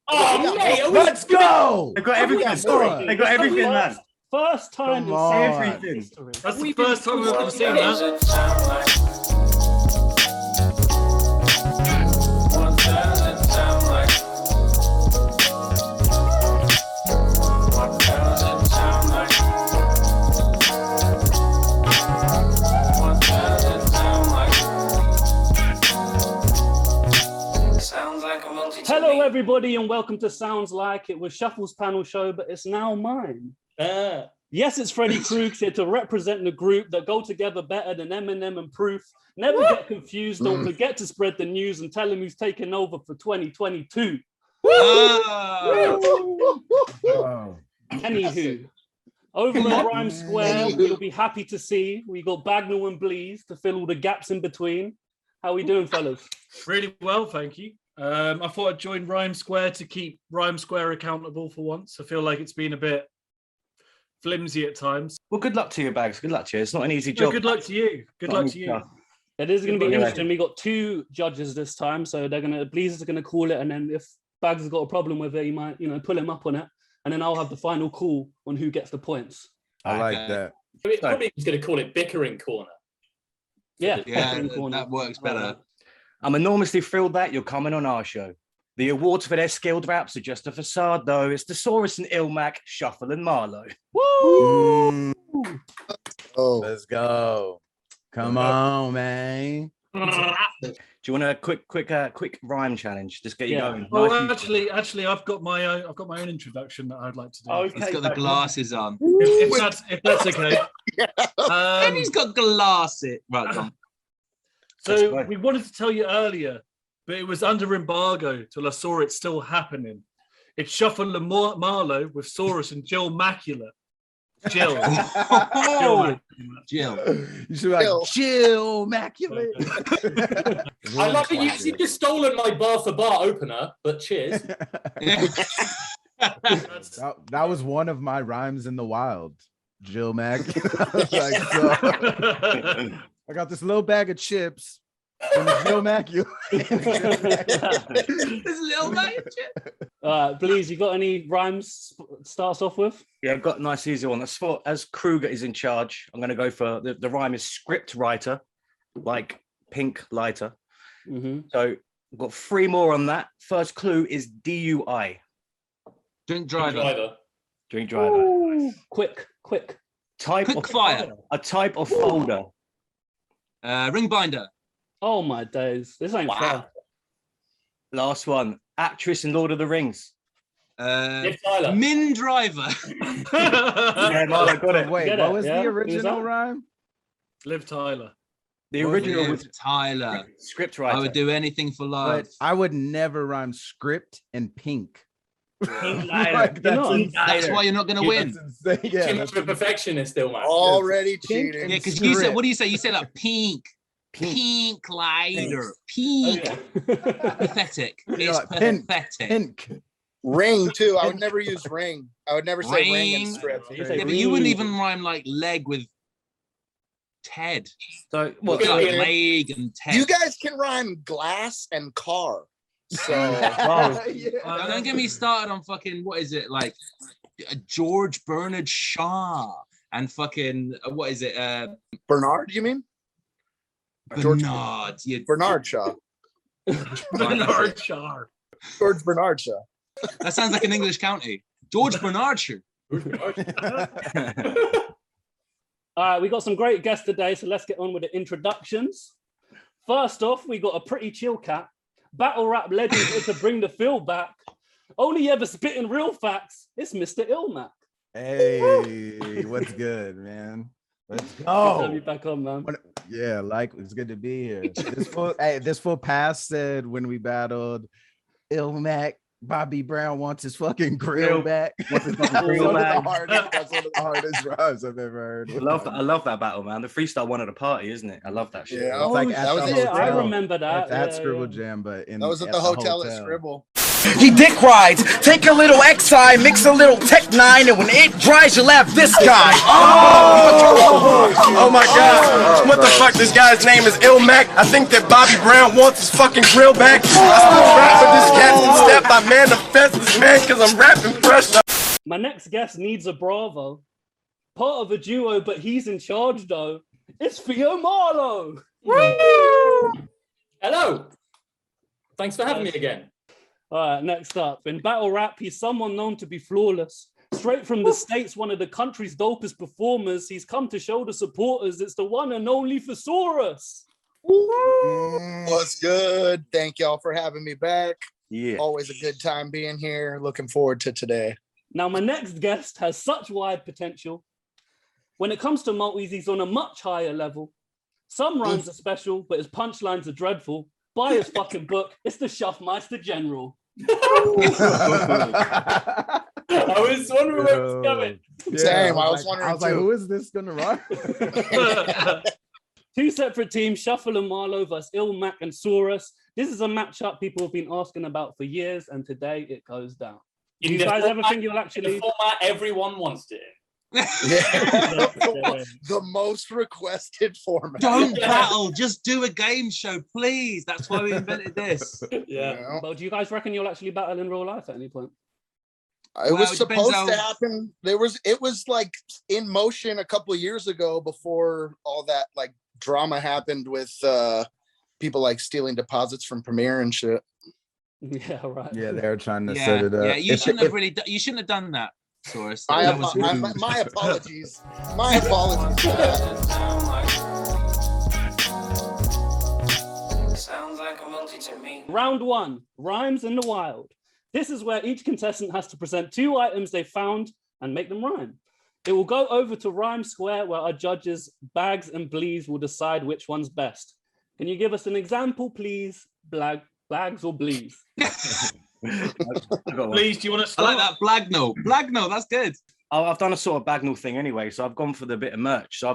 Oh, mate, let's go! They got everything. They got everything, man. First time in everything. history. That's the first time we've ever seen that. Hello, everybody, and welcome to Sounds Like. It was Shuffle's panel show, but it's now mine. Yes, it's Freddie Krug's here to represent the group that go together better than Eminem and Proof. Never get confused. Don't forget to spread the news and tell him who's taking over for 2022. Anywho, over in Rhyme Square, you'll be happy to see we got Bagnall and Bleez to fill all the gaps in between. How we doing, fellas? Really well, thank you. I thought I'd join Rhyme Square to keep Rhyme Square accountable for once. I feel like it's been a bit flimsy at times. Well, good luck to you, Bags. Good luck to you. It's not an easy job. Good luck to you. Good luck to you. It is going to be interesting. We got two judges this time, so Bleez is going to call it, and then if Bags has got a problem with it, he might, pull him up on it, and then I'll have the final call on who gets the points. I like that. Probably he's going to call it bickering corner. Yeah, that works better. I'm enormously thrilled that you're coming on our show. The awards for their skilled raps are just a facade, though. It's the Saurus and Illmac, Shuffle and Marlo. Woo! Oh, let's go. Come on, man. Do you want a quick rhyme challenge? Just get you going. Well, actually, I've got my own introduction that I'd like to do. Okay, he's got the glasses on. If that's okay. And he's got glasses. Right, go on. So we wanted to tell you earlier, but it was under embargo till I saw it still happening. It's Shuffle and Marlo with Saurus and Jill Macula. Jill. You should be like, Jill Macula. I love that you just stolen my bar for bar opener, but cheers. that was one of my rhymes in the wild. Jill Mac. I got this little bag of chips from Jill Macula. This little bag of chips. Bleez, you got any rhymes starts off with? Yeah, I've got a nice easy one. As Kruger is in charge, I'm going to go for the rhyme is script writer, like pink lighter. Mm-hmm. So I've got three more on that. First clue is DUI. Drink driver. Drink driver. Ooh, quick. Quick fire. A type of folder. Ring binder. Oh my days. This ain't fair. Last one. Actress in Lord of the Rings. Min driver. Yeah, Marlo got it. Wait, what was the original rhyme? Liv Tyler. The original was Tyler. Script writer. I would do anything for love. But I would never rhyme script and pink. That's why you're not going to win. Too much of a perfectionist, still, man. Already cheating. Yeah, because you said, what do you say? You said like pink lighter, pink. Pathetic. It's pathetic. Pink. Ring too. I would never use ring. I would never say ring in script. Yeah, but you wouldn't even rhyme like leg with Ted. So like leg and Ted. You guys can rhyme glass and car. So don't get me started on fucking what is it like George Bernard Shaw and fucking what is it Bernard? You mean Bernard? Bernard Shaw. Bernard Shaw. George Bernard Shaw. That sounds like an English county. George Bernard Shaw. All right, we got some great guests today, so let's get on with the introductions. First off, we got a pretty chill cat. Battle rap legend here to bring the feel back. Only ever spitting real facts. It's Mr. Illmac. Hey, what's good, man? Let's go. Have you back on, man. Yeah, it's good to be here. This full pass said when we battled Illmac, Bobby Brown wants his fucking grill back. That's one of the hardest rhymes I've ever heard. I love that battle, man. The freestyle one at a party, isn't it? I love that shit. Yeah, I remember that. At Scribble Jam, but that was at the hotel at Scribble. He dick rides, take a little XI, mix a little Tech 9, and when it dries, you'll have this guy. Oh my God. What the fuck? This guy's name is Illmac. I think that Bobby Brown wants his fucking grill back. I still rap with this cat and step. I man the fences, man, because I'm rapping fresh. My next guest needs a Bravo. Part of a duo, but he's in charge though. It's Theo Marlo. Hello. Thanks for having me again. All right, next up. In battle rap, he's someone known to be flawless. Straight from the States, one of the country's dopest performers. He's come to show the supporters it's the one and only for Saurus. What's good? Thank y'all for having me back. Yeah. Always a good time being here. Looking forward to today. Now, my next guest has such wide potential. When it comes to multis, he's on a much higher level. Some rhymes are special, but his punchlines are dreadful. Buy his fucking book. It's the Shuffmeister General. I was wondering where it was going. Same. I was wondering. I was like, who is this gonna run? Two separate teams, Shuffle and Marlo versus Illmac and Saurus. This is a matchup people have been asking about for years, and today it goes down. Do you guys ever think you'll actually... The format everyone wants to. The most requested format. Don't battle, just do a game show, please. That's why we invented this. Yeah. Well, do you guys reckon you'll actually battle in real life at any point? It was supposed to happen. It was like in motion a couple of years ago before all that like drama happened with people like stealing deposits from Premiere and shit. Yeah, right. Yeah, they're trying to set it up. Yeah, you shouldn't have done that, Saurus. My apologies. My apologies. Round one, rhymes in the wild. This is where each contestant has to present two items they found and make them rhyme. It will go over to Rhyme Square where our judges, Bags and Bleez, will decide which one's best. Can you give us an example, please? Bags or Bleez? Bleez, do you want to start? I like that. Bagnall, that's good. I've done a sort of Bagnall thing anyway, so I've gone for the bit of merch. So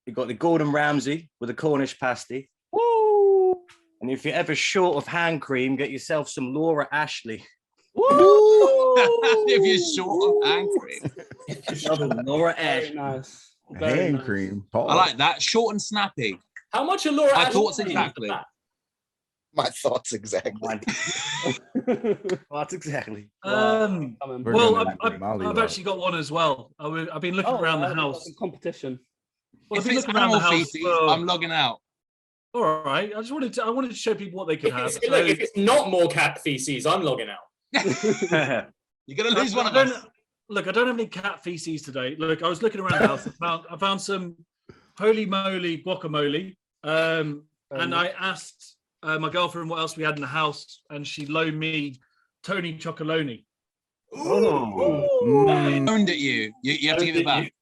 you've got the Gordon Ramsay with a Cornish pasty. Woo! And if you're ever short of hand cream, get yourself some Laura Ashley. Woo! If you're short of hand cream. Laura Very Ashley. nice. Hand cream. Paul. I like that. Short and snappy. How much are Laura My Ashley? thoughts exactly. My thoughts exactly. That's exactly. Well, I've actually got one as well. I've been looking around the house. Competition. Well, If it's animal feces, I'm logging out. All right. I wanted to show people what they could have. If it's not more cat feces, I'm logging out. You're gonna lose one of us. Look, I don't have any cat feces today. Look, I was looking around the house. I found some holy moly guacamole. And I asked my girlfriend what else we had in the house, and she loaned me Tony Chocolonely. Loaned at you. You have to give it back.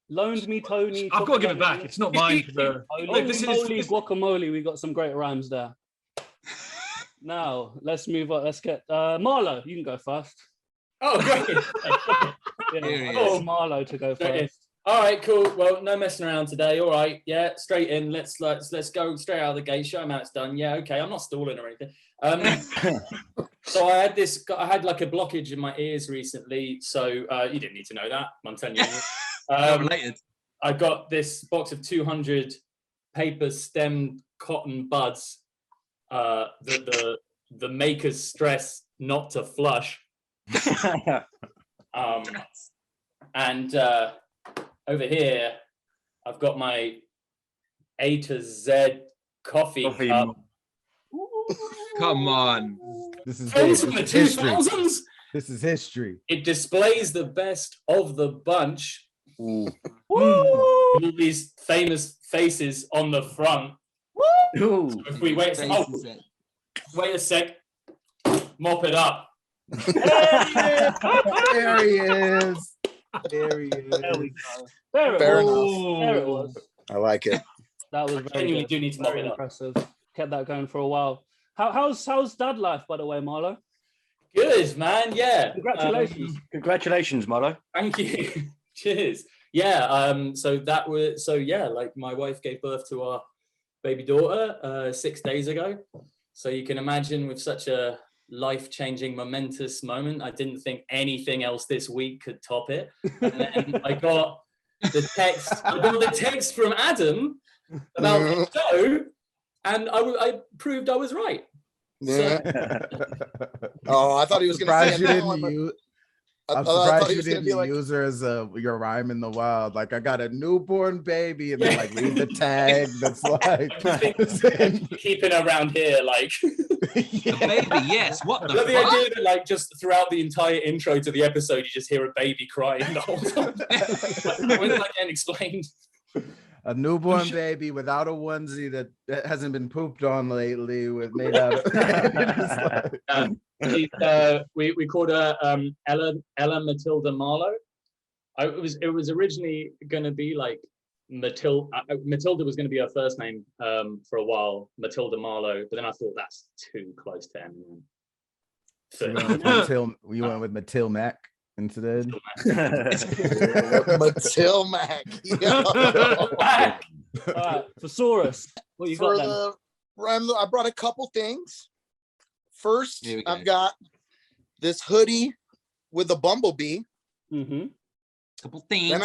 Loaned me Tony. I've got to give it back. It's not mine. This is guacamole. We got some great rhymes there. Now let's move on. Let's get Marlo. You can go first. Oh, great. Marlo to go first. All right, cool. Well, no messing around today. All right, yeah, straight in. Let's go straight out of the gate. Show them how it's done. Yeah, okay. I'm not stalling or anything. So I had like a blockage in my ears recently. So you didn't need to know that. I'm telling you. Related. I got this box of 200 paper stemmed cotton buds. The makers stress not to flush. And over here, I've got my A to Z coffee cup. Come on. This is From the history. 2000s. This is history. It displays the best of the bunch. Ooh. All these famous faces on the front. Ooh. So if we wait a sec, mop it up. There he is. There he is. There we go. There it was. I like it. That was very You good. do need to mop Very it up. impressive. Kept that going for a while. How's dad life, by the way, Marlo? Good, man. Yeah. Congratulations. Congratulations, Marlo. Thank you. Cheers. Yeah. Like my wife gave birth to our baby daughter 6 days ago. So you can imagine with such a life-changing, momentous moment, I didn't think anything else this week could top it. And then I got the text from Adam about the show, and I proved I was right. Yeah. Oh, I thought he was going to say you that didn't one. use. I I'm thought surprised he you was gonna didn't be like, use her as your rhyme in the wild. Like, I got a newborn baby, and then like read the tag that's like keeping around here, like baby. Yes. What the? But the idea that like just throughout the entire intro to the episode, you just hear a baby crying the whole time. When's that getting explained? a newborn baby without a onesie that hasn't been pooped on lately, with made out of. We called her Ella Matilda Marlo. It was originally going to be like Matilda. Matilda was going to be her first name for a while, Matilda Marlo. But then I thought that's too close to Eminem. So You went with Matilmac instead. Matilmac. All right, for Saurus, what you got then? I brought a couple things. First, I've got this hoodie with a bumblebee. Mm-hmm. Couple things. Then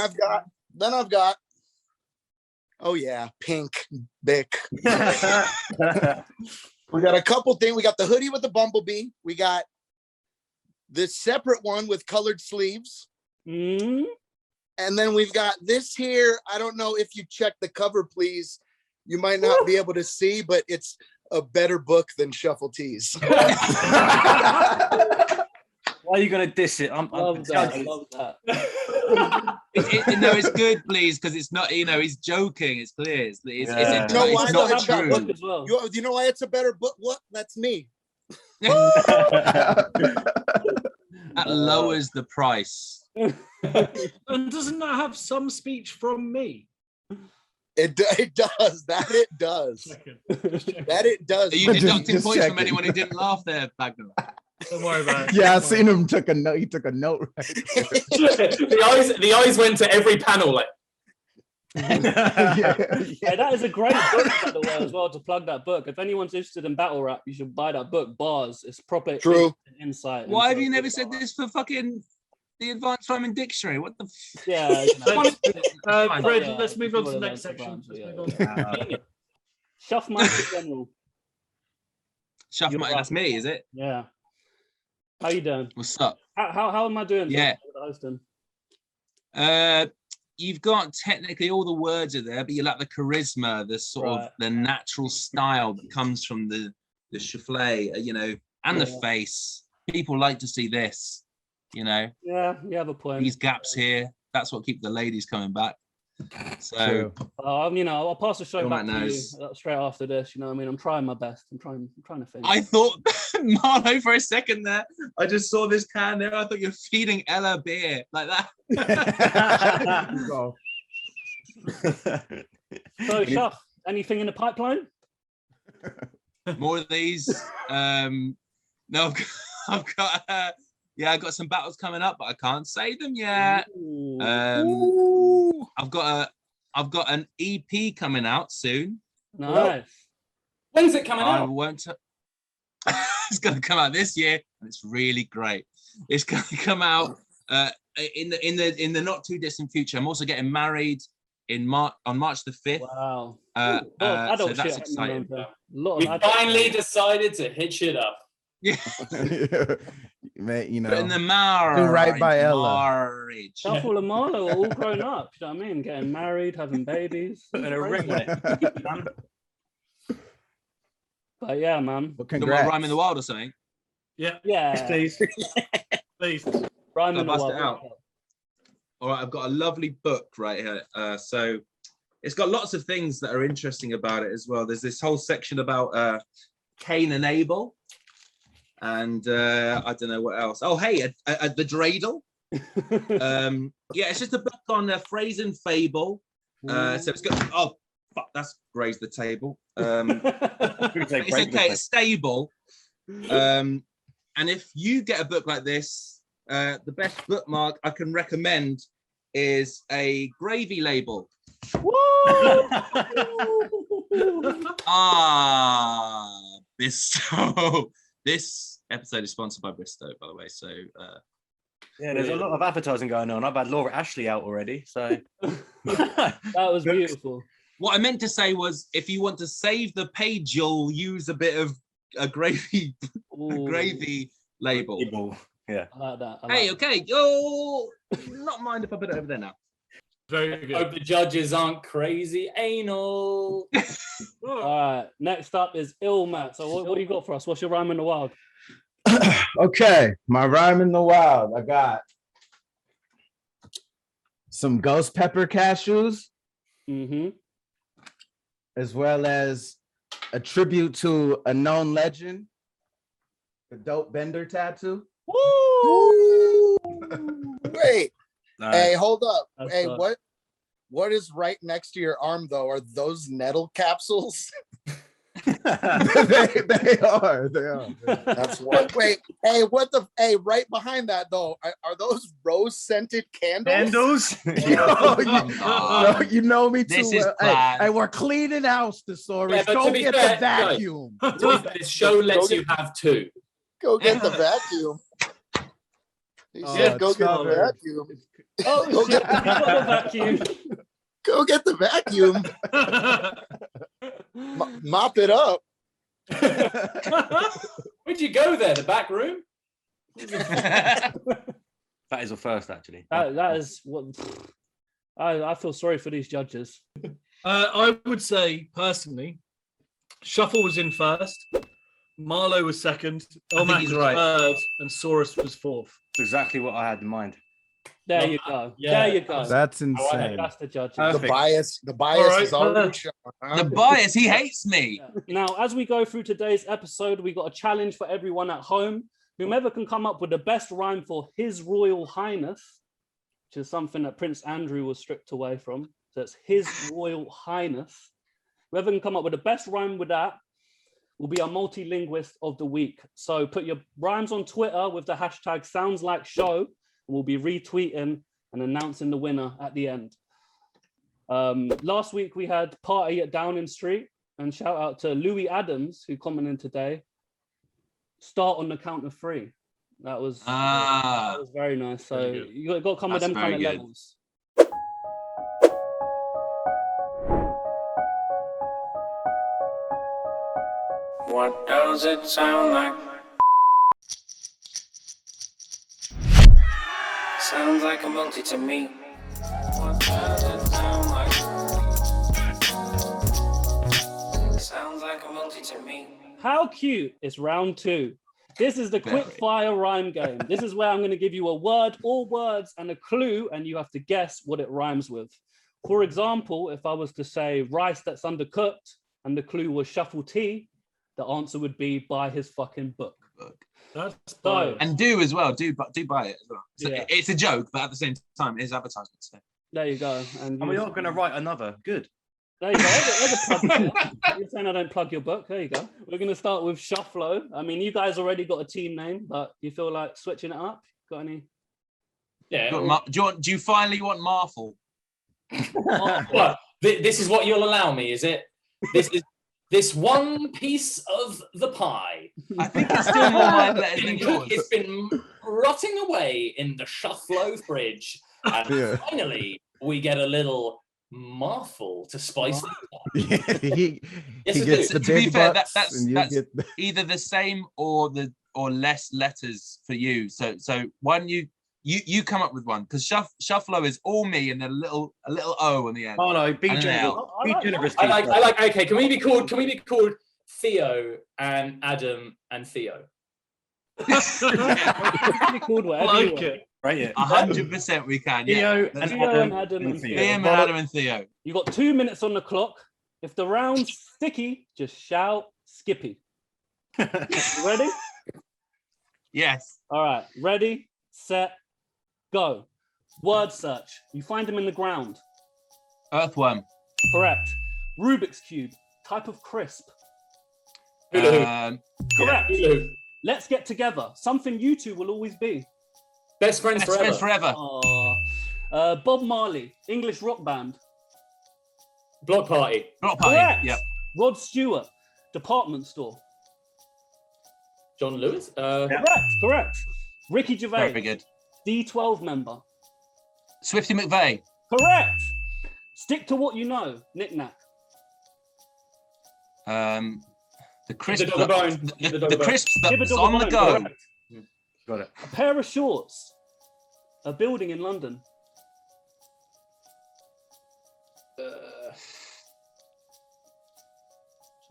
I've got. Oh yeah, pink Bic. We got a couple things. We got the hoodie with the bumblebee. We got this separate one with colored sleeves. Mm-hmm. And then we've got this here. I don't know if you check the cover, please. You might not be able to see, but it's a better book than Shuffle Tees. Why are you going to diss it? I love that. It's good, please, because it's not, he's joking. It's clear. It's you know why it's not it's true. Book as well. You know why it's a better book? What? That's me. That lowers the price. And doesn't that have some speech from me? It does. That it does. That it does. Are you deducting Just points from checking. anyone who didn't laugh there, Bagnall? Don't worry about it. Yeah, I seen him took a note. He took a note. Right the eyes went to every panel like. Hey, that is a great book, by the way, as well, to plug that book. If anyone's interested in battle rap, you should buy that book, Bars. It's proper True insight. Why have you never said this for fucking the Advanced Rhyming Dictionary? What the? Yeah. Fred, let's move on to the next section. Shuff Master General. Shuff Master, that's me, is it? Yeah. How you doing? What's up? How am I doing? Yeah. You've got technically all the words are there, but you lack the charisma, the sort of the natural style that comes from the souffle, and the face. People like to see this, Yeah, you have a point. These gaps here, that's what keeps the ladies coming back. So, I'll pass the show back to you knows. straight after this. You know what I mean? I'm trying my best. I'm trying to finish. I thought, Marlo, for a second there, I just saw this can there. I thought you're feeding Ella beer like that. So, Shuff, anything in the pipeline? More of these. No, I've got I got some battles coming up, but I can't say them yet. I've got an EP coming out soon. Nice. When's it coming out? I won't. It's going to come out this year, and it's really great. It's going to come out in the not too distant future. I'm also getting married on March the 5th. Wow. So that's exciting. We finally decided to hitch it up. Yeah. Mate, But in the marriage. do right by Ella. Marriage. Shuffle and Marlo are all grown up. You know what I mean? Getting married, having babies. And a ring on it. But yeah, man. Well, Got my congrats. Rhyme in the Wild or something? Yeah, Yeah. please. Please. Rhyme in the Bust it Wild. out. All right, I've got a lovely book right here. So it's got lots of things that are interesting about it as well. There's this whole section about Cain and Abel. And I don't know what else. Oh, hey, the dreidel. It's just a book on phrase and fable. So it's got. Oh, fuck, that's grazed the table. It's okay. It's stable. And if you get a book like this, the best bookmark I can recommend is a gravy label. This episode is sponsored by Bristow, by the way. So there's a lot of advertising going on. I've had Laura Ashley out already, so That was beautiful. what I meant to say was, if you want to save the page, you'll use a bit of a gravy label. Yeah. I like that. Hey, okay. Oh, not mind if I put it over there now. Very good. Hope the judges aren't crazy anal. All right. Next up is Illmac. So what do you got for us? What's your rhyme in the wild? Okay, my rhyme in the wild. I got some ghost pepper cashews, as well as a tribute to a known legend, the dope Bender tattoo. Woo! Wait, Nice. hey, hold up. That's Hey, tough. what is right next to your arm though? Are those nettle capsules? they are. That's what. Wait, hey, right behind that though, are those rose scented candles? You know me too This is well. Hey, we're cleaning house, Thesaurus. Yeah, but Go to be get fair, the vacuum. This show lets you have two. Go get the vacuum. He said, "Go get the vacuum." Oh, Go shit. get- You got the vacuum. Go get the vacuum. Mop it up. Where'd you go there? The back room? That is a first, actually. That is what I feel sorry for these judges. I would say personally, Shuffle was in first, Marlo was second, Illmac he's was right. third, and Saurus was fourth. That's exactly what I had in mind. There you go. Yeah. There you go. That's insane. That's the judges. The Perfect. bias All right. is already shown. huh? The bias, he hates me. Now, as we go through today's episode, we got a challenge for everyone at home. Whomever can come up with the best rhyme for His Royal Highness, which is something that Prince Andrew was stripped away from. So it's His Royal Highness. Whoever can come up with the best rhyme with that will be our multi-linguist of the week. So put your rhymes on Twitter with the hashtag Sounds Like Show, and we'll be retweeting and announcing the winner at the end. Last week we had Party at Downing Street, and shout out to Louis Adams, who commented today. Start on the count of three. That was very nice. So Very good. you got to come with That's them kind of very good. levels. What does it sound like? Sounds like a multi to me. What does it sound like? Sounds like a multi to me. How cute is round two? This is the quick fire rhyme game. This is where I'm going to give you a word or words and a clue, and you have to guess what it rhymes with. For example, if I was to say rice that's undercooked and the clue was shuffle tea, the answer would be buy his fucking book. That's So, And do as well. Do buy it as well. So Yeah. It's a joke, but at the same time, it is advertisement. So. there you go. And we are going to write another. Good. There you go. There's a plug there. You're saying I don't plug your book. There you go. We're going to start with Shufflo. I mean, you guys already got a team name, but you feel like switching it up? Got any? Yeah. Do you finally want Marvel? What? This is what you'll allow me, is it? This is this one piece of the pie. I think it's still more mind letters than yours. It's been rotting away in the Shufflo fridge. And Yeah. finally, we get a little Marvel to spice things up. Yeah, he Yes, it gets is. the To be big fair, bucks, that's and you get the... Either the same or less letters for you. So one you come up with one, because Shufflo is all me and a little O on the end. Oh no, be And an generous. L. Be generous. I like. Okay, can we be called Theo and Adam and Theo? Pretty cool, whatever you like want. it. Right, yeah. 100% we can. Yeah. Theo Let's- and Theo and Adam Adam and and Theo. Liam, Adam, and Theo. You got 2 minutes on the clock. If the round's sticky, just shout Skippy. You ready? Yes. All right. Ready, set, go. Word search. You find them in the ground. Earthworm. Correct. Rubik's Cube. Type of crisp. Hula Correct. hoop. Let's get together. Something you two will always be. Best friends Best friends forever. forever. Bob Marley. English rock band. Block party. Block party. Correct. Yep. Rod Stewart. Department store. John Lewis. Correct. Ricky Gervais. Very good. D12 member. Swifty McVeigh. Correct. Stick to what you know. Knick-knack. The The crisp, Give the dog a bone. Give the dog the a bone. crisps Give a that's dog a on the bone, go. correct. Got it. A pair of shorts. A building in London.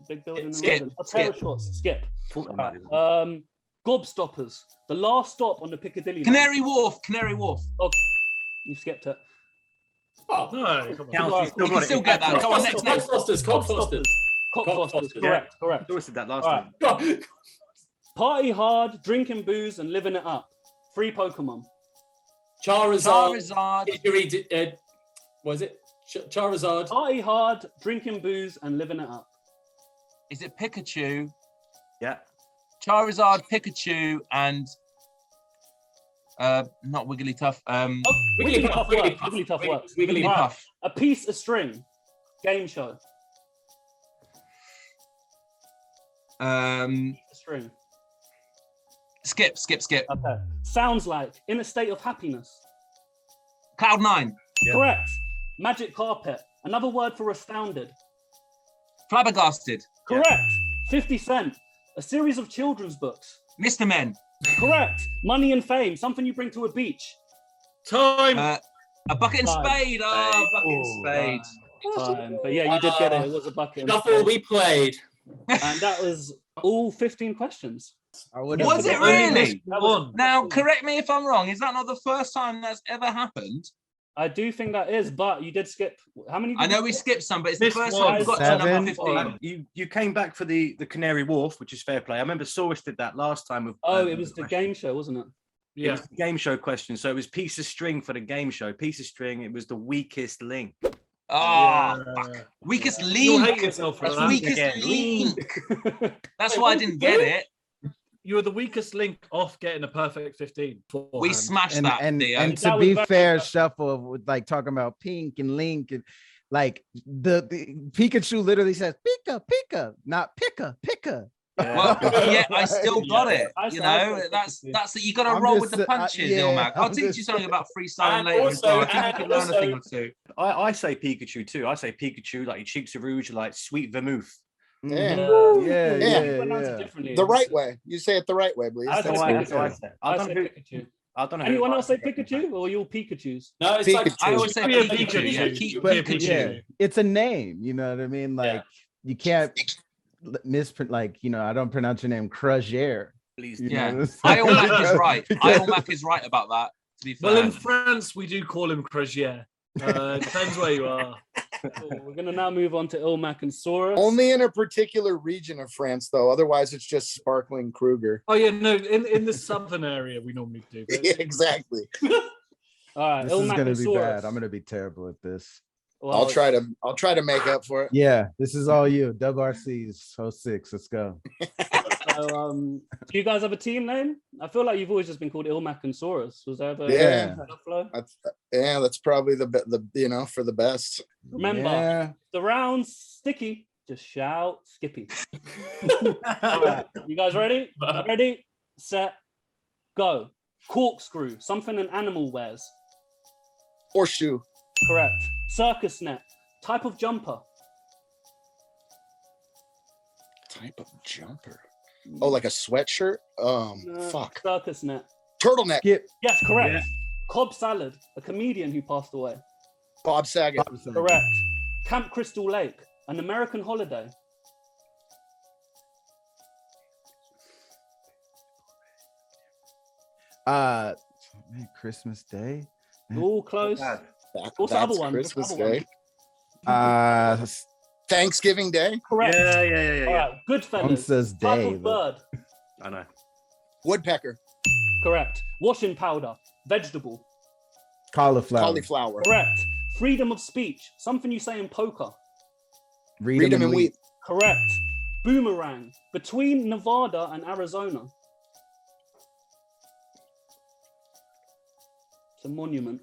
It's a big building in Skip, London. A pair of skip. shorts. Skip. Thought they Right. might do Gobstoppers. The last stop on the Piccadilly line. Canary Wharf. Canary Wharf. You skipped it. Oh, No, come on. Counts, you still You got can it. still get that. Go on, next, Cock next. Fosters. Cock Fosters. Cock Cock Fosters. Fosters, Correct. Correct. Saurus did that last All right. time. Party hard, drinking booze, and living it up. Free Pokemon. Charizard. Charizard. What is it? Charizard. Party hard, drinking booze, and living it up. Is it Pikachu? Yeah. Charizard, Pikachu, and not Wigglytuff. Wigglypuff, works. Wigglypuff, Wigglytuff works. Wigglypuff. Right. A piece of string. Game show. A string. Skip. Okay. Sounds like in a state of happiness. Cloud9. Yeah. Correct. Magic carpet. Another word for astounded. Flabbergasted. Correct. 50 Cent. A series of children's books. Mr. Men. Correct. Money and fame. Something you bring to a beach. Time. A bucket and Time. spade. Oh, bucket and spade. Time. But yeah, you did get it. It was a bucket. and That's all spade. we played. And that was all 15 questions. Was it really? That was- Now, correct me if I'm wrong. Is that not the first time that's ever happened? I do think that is, but you did skip. How many? I did know you we skip? skipped some, but it's the This first one. time we've got to number 7. 15. You came back for the Canary Wharf, which is fair play. I remember Saurus did that last time with. Oh, it was the game show, wasn't it? It Yeah. was the game show question. So it was piece of string for the game show. Piece of string. It was the weakest link. Oh, fuck. Weakest You'll link. hate yourself for That's that. weakest Again. link. That's why I didn't get it. You were the weakest link off getting a perfect 15. We beforehand. smashed and that. and, Theo. and That to was be very fair, tough. Shuffle with like talking about Pink and Link and like the Pikachu literally says Pika Pika, not Pika. Well, yeah, I still got it. I You said- know, I that's said- you got to I'm roll just with the sa- punches, yeah, Illmac. I'll I'm teach you just- something about freestyling And later. also- as well. I think you and can learn a thing or also- two. I say Pikachu too. I say Pikachu, like your cheeks of rouge, like sweet vermouth. Yeah. Yeah, Yeah. You pronounce it yeah. differently. The right way. You say it the right way, please. I That's say why Pikachu. I say. I I say don't know. Pikachu. I don't know. who Anyone I else say say. Pikachu, or you Pikachu's? No, it's Pikachu. like I always say Be a Pikachu. Pikachu. Yeah, Be keep a But Pikachu. yeah, it's a name. You know what I mean? Like you can't misprint. Like I don't pronounce your name Cruzier. Please. You Yeah. know what I'm saying? Illmac is right. Illmac is right about that. To be fair. Well, in France, we do call him Crozier. Depends where you are. Cool. We're gonna now move on to Illmac and Saurus. Only in a particular region of France, though. Otherwise, it's just sparkling Kruger. Oh yeah, no, in the southern area we normally do. But Yeah, exactly. All right, This is Illmac gonna and be Saurus. bad. I'm gonna be terrible at this. Well, I'll try to make up for it. Yeah, this is all you. Dub RC's 06. Let's go. So, do you guys have a team name? I feel like you've always just been called Illmac and Saurus. Was there ever Yeah. a flow? That's probably the for the best. Remember, Yeah. the round's sticky. Just shout, Skippy. All right, you guys ready? Ready, set, go. Corkscrew, something an animal wears. Horseshoe. Correct. Circus net, type of jumper. Type of jumper. Oh, like a sweatshirt? Fuck. Circus net. Turtleneck. Skip. Yes, correct. Cobb Salad, a comedian who passed away. Bob Saget. Correct. Camp Crystal Lake, an American holiday. Christmas Day. All close. What's the other one? What's the Christmas other one? Day. Thanksgiving Day. Correct. Yeah. All right. One Goodfellas. says Type day. of but- bird. I know. Woodpecker. Correct. Washing powder. Vegetable. Cauliflower. Cauliflower. Correct. Freedom of speech. Something you say in poker. Read 'em and weep. Correct. Boomerang. Between Nevada and Arizona. It's a monument.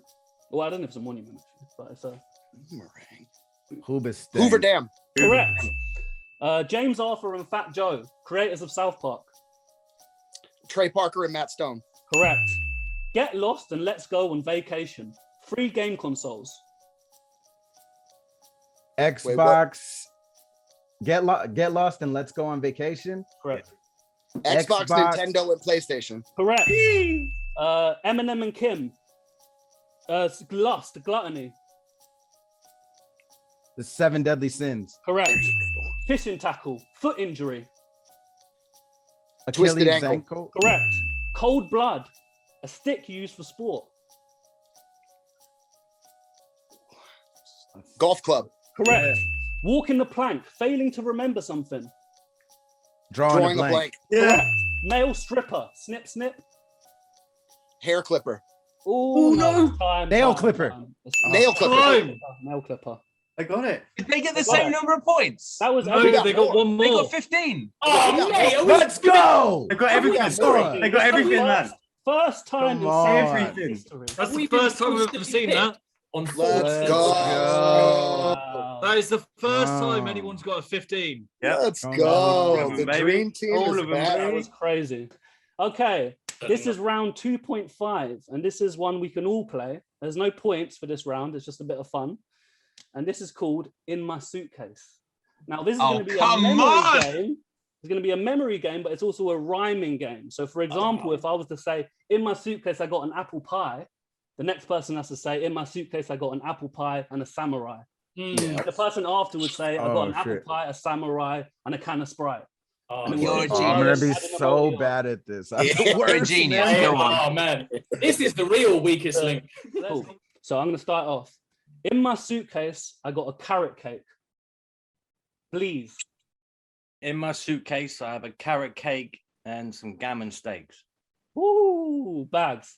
Well, I don't know if it's a monument, actually, but it's a Boomerang. Hoobastank. Hoover Dam. correct. James Arthur and Fat Joe, creators of South Park. Trey Parker and Matt Stone. Correct. Get lost and let's go on vacation. Free game consoles. Xbox. Get lost and let's go on vacation. Correct. Xbox, Nintendo, and PlayStation. Correct. Eminem and Kim. Lust, gluttony. The 7 deadly sins. Correct. Fishing tackle, foot injury. Twisted Achilles ankle. Correct. Cold blood, a stick used for sport. Golf club. Correct. Walking the plank, failing to remember something. Drawing a blank. Correct. Male stripper, snip, snip. Hair clipper. Oh no! Nail clipper. Nail clipper. Nail clipper. I got it. Did they get the same number of points? That was No, they got one more. They got 15. Oh, mate, Let's go. I got everything. Sorry. I got everything, man. First time Come in on. Everything. history. That's the first time we've ever seen that. On Let's go. Wow. That is the first time Wow. anyone's got a 15. Let's Come go. on, The baby. dream team All is of them, back. That was crazy. Okay, this is round 2.5, and this is one we can all play. There's no points for this round, it's just a bit of fun. And this is called In My Suitcase. Now, this is going to be a memory game. It's going to be a memory game, but it's also a rhyming game. So, for example, if I was to say, in my suitcase, I got an apple pie, the next person has to say, in my suitcase, I got an apple pie and a samurai. The person after would say, I got an apple pie, a samurai, and a can of Sprite. You're a I'm gonna be genius. so bad at this. I'm the You're a worst, genius. man. Go on. Oh man, this is the real weakest link. Cool. So I'm going to start off. In my suitcase, I got a carrot cake. Please. In my suitcase, I have a carrot cake and some gammon steaks. Ooh, bags.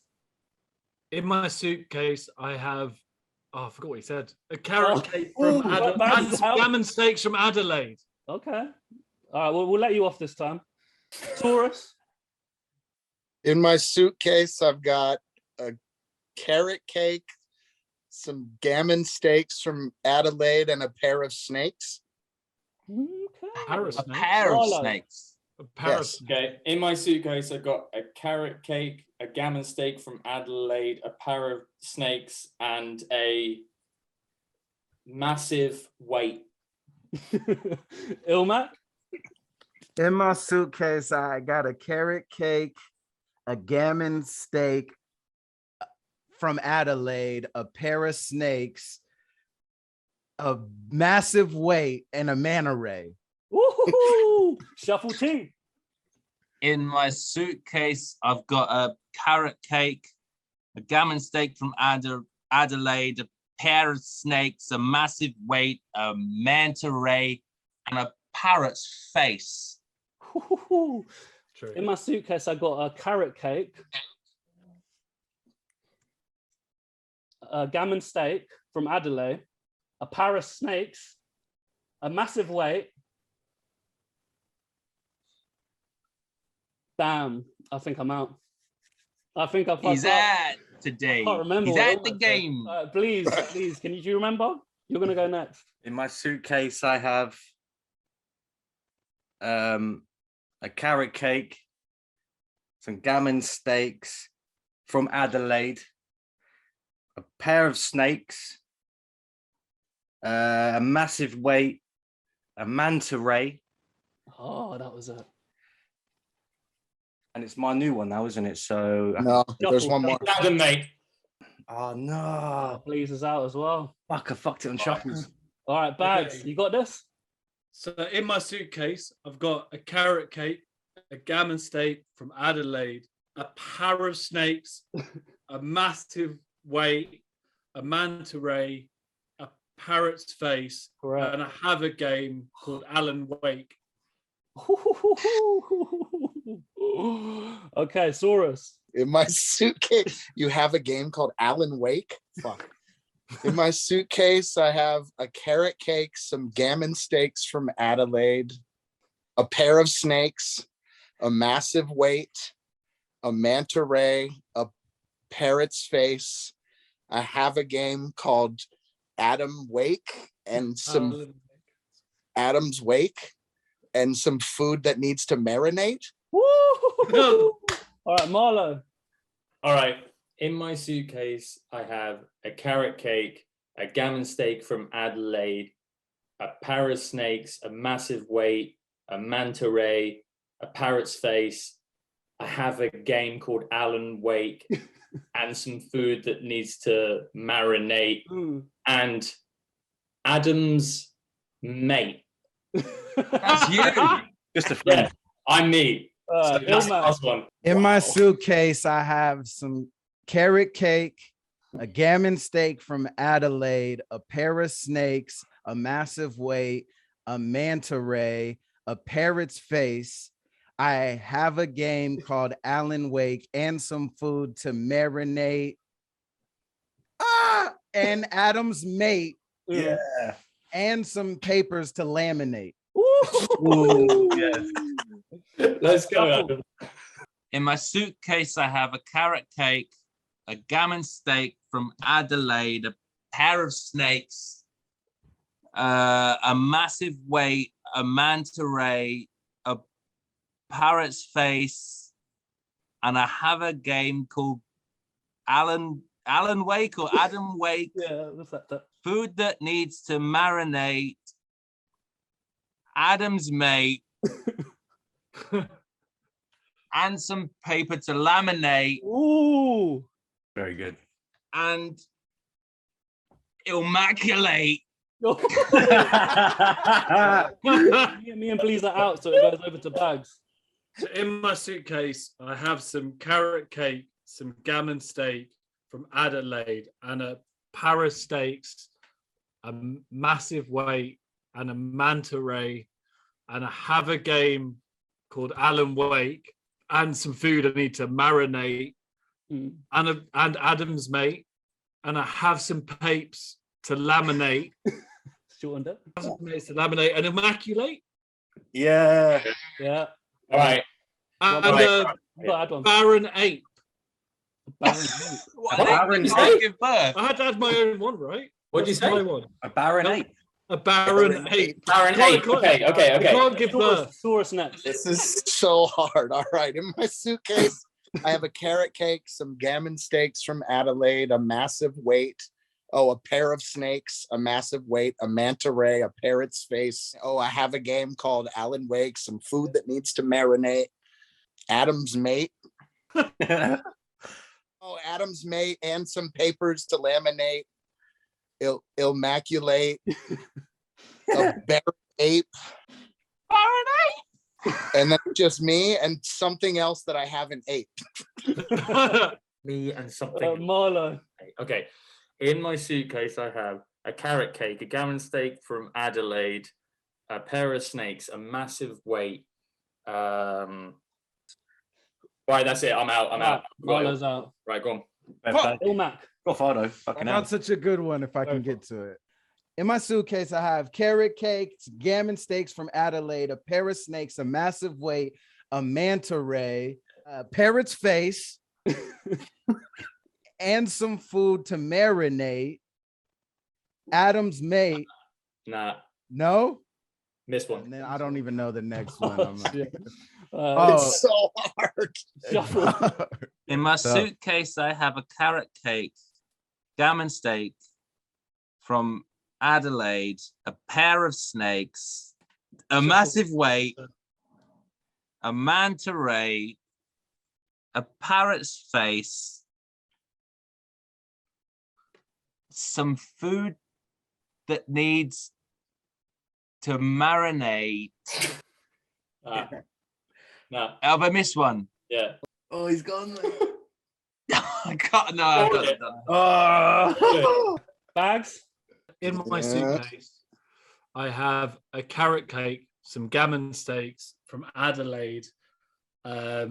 In my suitcase, I have, I forgot what he said. A carrot cake from Ooh, Adelaide. bags And some out. gammon steaks from Adelaide. Okay. All right, we'll let you off this time. Taurus. In my suitcase, I've got a carrot cake, some gammon steaks from Adelaide, and a pair of snakes. Okay. A pair of snakes. A pair Yes. of Okay, in my suitcase, I've got a carrot cake, a gammon steak from Adelaide, a pair of snakes, and a massive weight. Illmac. In my suitcase, I got a carrot cake, a gammon steak from Adelaide, a pair of snakes, a massive weight, and a manta ray. Ooh, shuffle T. In my suitcase, I've got a carrot cake, a gammon steak from Adelaide, a pair of snakes, a massive weight, a manta ray, and a parrot's face. Ooh. True. In my suitcase, I got a carrot cake, a gammon steak from Adelaide, a pair of snakes, a massive weight. Damn, I think I'm out. I think I He's fucked up. out today. I can't remember. He's what out it the was. game. Please, do you remember? You're gonna go next. In my suitcase, I have a carrot cake, some gammon steaks from Adelaide, a pair of snakes, a massive weight, a manta ray. Oh, that was it. And it's my new one now, isn't it? So No, there's one more. Adam, mate. oh no, Please is out as well. fuck! I fucked it on shuffles. All right, Bags, you got this? So in my suitcase, I've got a carrot cake, a gammon steak from Adelaide, a pair of snakes, a massive weight, a manta ray, a parrot's face, Correct. and I have a game called Alan Wake. Okay, Saurus. In my suitcase, you have a game called Alan Wake. Fuck. In my suitcase, I have a carrot cake, some gammon steaks from Adelaide, a pair of snakes, a massive weight, a manta ray, a parrot's face. I have a game called Adam Wake and some Adam's Wake and some food that needs to marinate. Woo! All right, Marlo. All right. In my suitcase, I have a carrot cake, a gammon steak from Adelaide, a pair of snakes, a massive weight, a manta ray, a parrot's face. I have a game called Alan Wake, and some food that needs to marinate, and Adam's mate. That's you. Just a friend. Yeah, I'm me. So that's the last one. In my suitcase, I have some carrot cake, a gammon steak from Adelaide, a pair of snakes, a massive weight, a manta ray, a parrot's face. I have a game called Alan Wake and some food to marinate. And Adam's mate. Yeah. And some papers to laminate. Ooh, yes. Let's go. In my suitcase, I have a carrot cake, a gammon steak from Adelaide, a pair of snakes, a massive weight, a manta ray, a parrot's face, and I have a game called Alan Wake or Adam Wake. Yeah, what's that? Food that needs to marinate. Adam's mate. And some paper to laminate. Ooh. Very good. And immaculate. Me and Bleez are out, so it goes over to Bags. So in my suitcase, I have some carrot cake, some gammon steak from Adelaide, and a para steaks, a massive weight, and a manta ray, and I have a game called Alan Wake, and some food I need to marinate, and Adam's mate, and I have some papes to laminate. Shortened it. To laminate and immaculate. Yeah. Yeah. All right. And Baron Ape. Baron Give birth. I had to add my own one, right? What did you say? My one. A Baron ape. A Baron Ape. Baron Ape. Okay. You can't give birth. Saurus next. This is so hard. All right. In my suitcase, I have a carrot cake, some gammon steaks from Adelaide, a massive weight. Oh, a pair of snakes, a massive weight, a manta ray, a parrot's face. Oh, I have a game called Alan Wake, some food that needs to marinate. Adam's mate. Oh, Adam's mate and some papers to laminate. Immaculate. A Baron Ape. Baron Ape. And then just me and something else that I haven't ate. Me and something. Marlo. Okay. In my suitcase, I have a carrot cake, a gammon steak from Adelaide, a pair of snakes, a massive weight. Right, that's it. I'm out. Marlo's out. Right, go on. Illmac. Got Fardo. Fucking hell. Not such a good one if I can get to it. In my suitcase, I have carrot cakes, gammon steaks from Adelaide, a pair of snakes, a massive weight, a manta ray, a parrot's face, and some food to marinate. Adam's mate. Nah. No? Missed one. And then I don't even know the next one. It's so hard. In my suitcase, I have a carrot cake, gammon steak from Adelaide, a pair of snakes, a massive weight, a manta ray, a parrot's face, some food that needs to marinate. No. Have I missed one? Yeah. Oh, he's gone. I can't. No, I've done it. Bags. In my suitcase, I have a carrot cake, some gammon steaks from Adelaide, a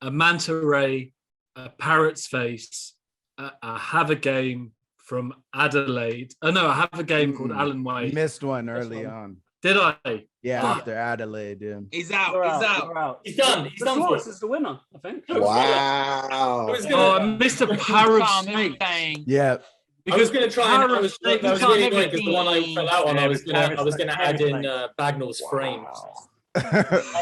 manta ray, a parrot's face. I have a game from Adelaide. Oh no, I have a game called Alan Wake. You missed one early on. Did I? Yeah, after Adelaide, yeah. He's out. He's out. He's done. He's done. Saurus is the winner, I think. Wow. Oh, I missed a parrot snake. Yeah. I was going to try and I was really annoyed because the one I fell out on, I was going to add in Bagnall's frames. I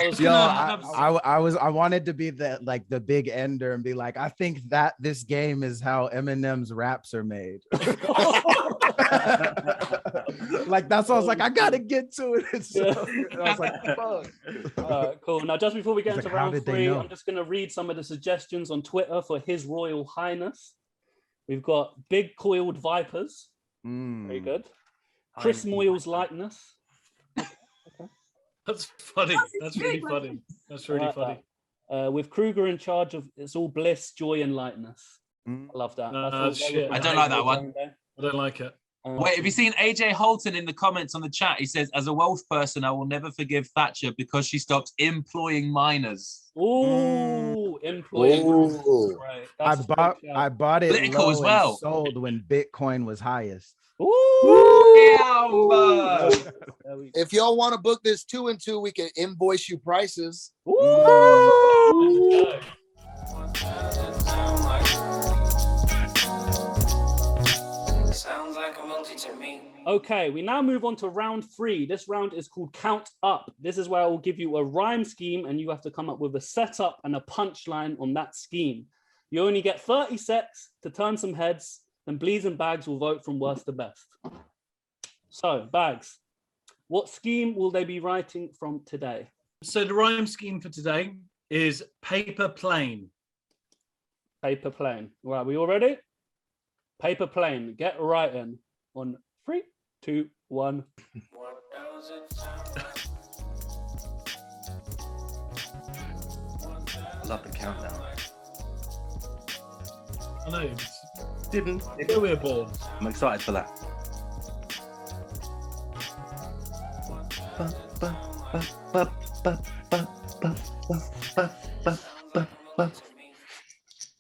wanted to be the big ender and be like, I think that this game is how Eminem's raps are made. Like that's why I was like, I gotta get to it. So, I was like, fuck. Cool. Now, just before we get into Like, how round did they 3, know? I'm just going to read some of the suggestions on Twitter for His Royal Highness. We've got Big Coiled Vipers. Very good. Chris Moyle's likeness. That's funny. That's really funny. That's really funny. With Kruger in charge of It's All Bliss, Joy, and Lightness. I love that. Shit. I don't like that one. I don't like it. Wait, have you seen AJ Holton in the comments on the chat? He says, as a Welsh person, I will never forgive Thatcher because she stopped employing miners. Ooh, employing. Right. I bought it Political low as well. and sold when Bitcoin was highest. If y'all want to book this 2 and 2, we can invoice you prices. Sounds like a multi to me. Okay, we now move on to round 3. This round is called Count Up. This is where I will give you a rhyme scheme and you have to come up with a setup and a punchline on that scheme. You only get 30 seconds to turn some heads, and Bleez and Bags will vote from worst to best. So, Bags, what scheme will they be writing from today? So the rhyme scheme for today is paper plane. Paper plane. Right, we all ready? Paper plane. Get writing on 3, 2, 1. What does it sound like? I love the countdown. I know. Didn't. Where we're born. I'm excited for that.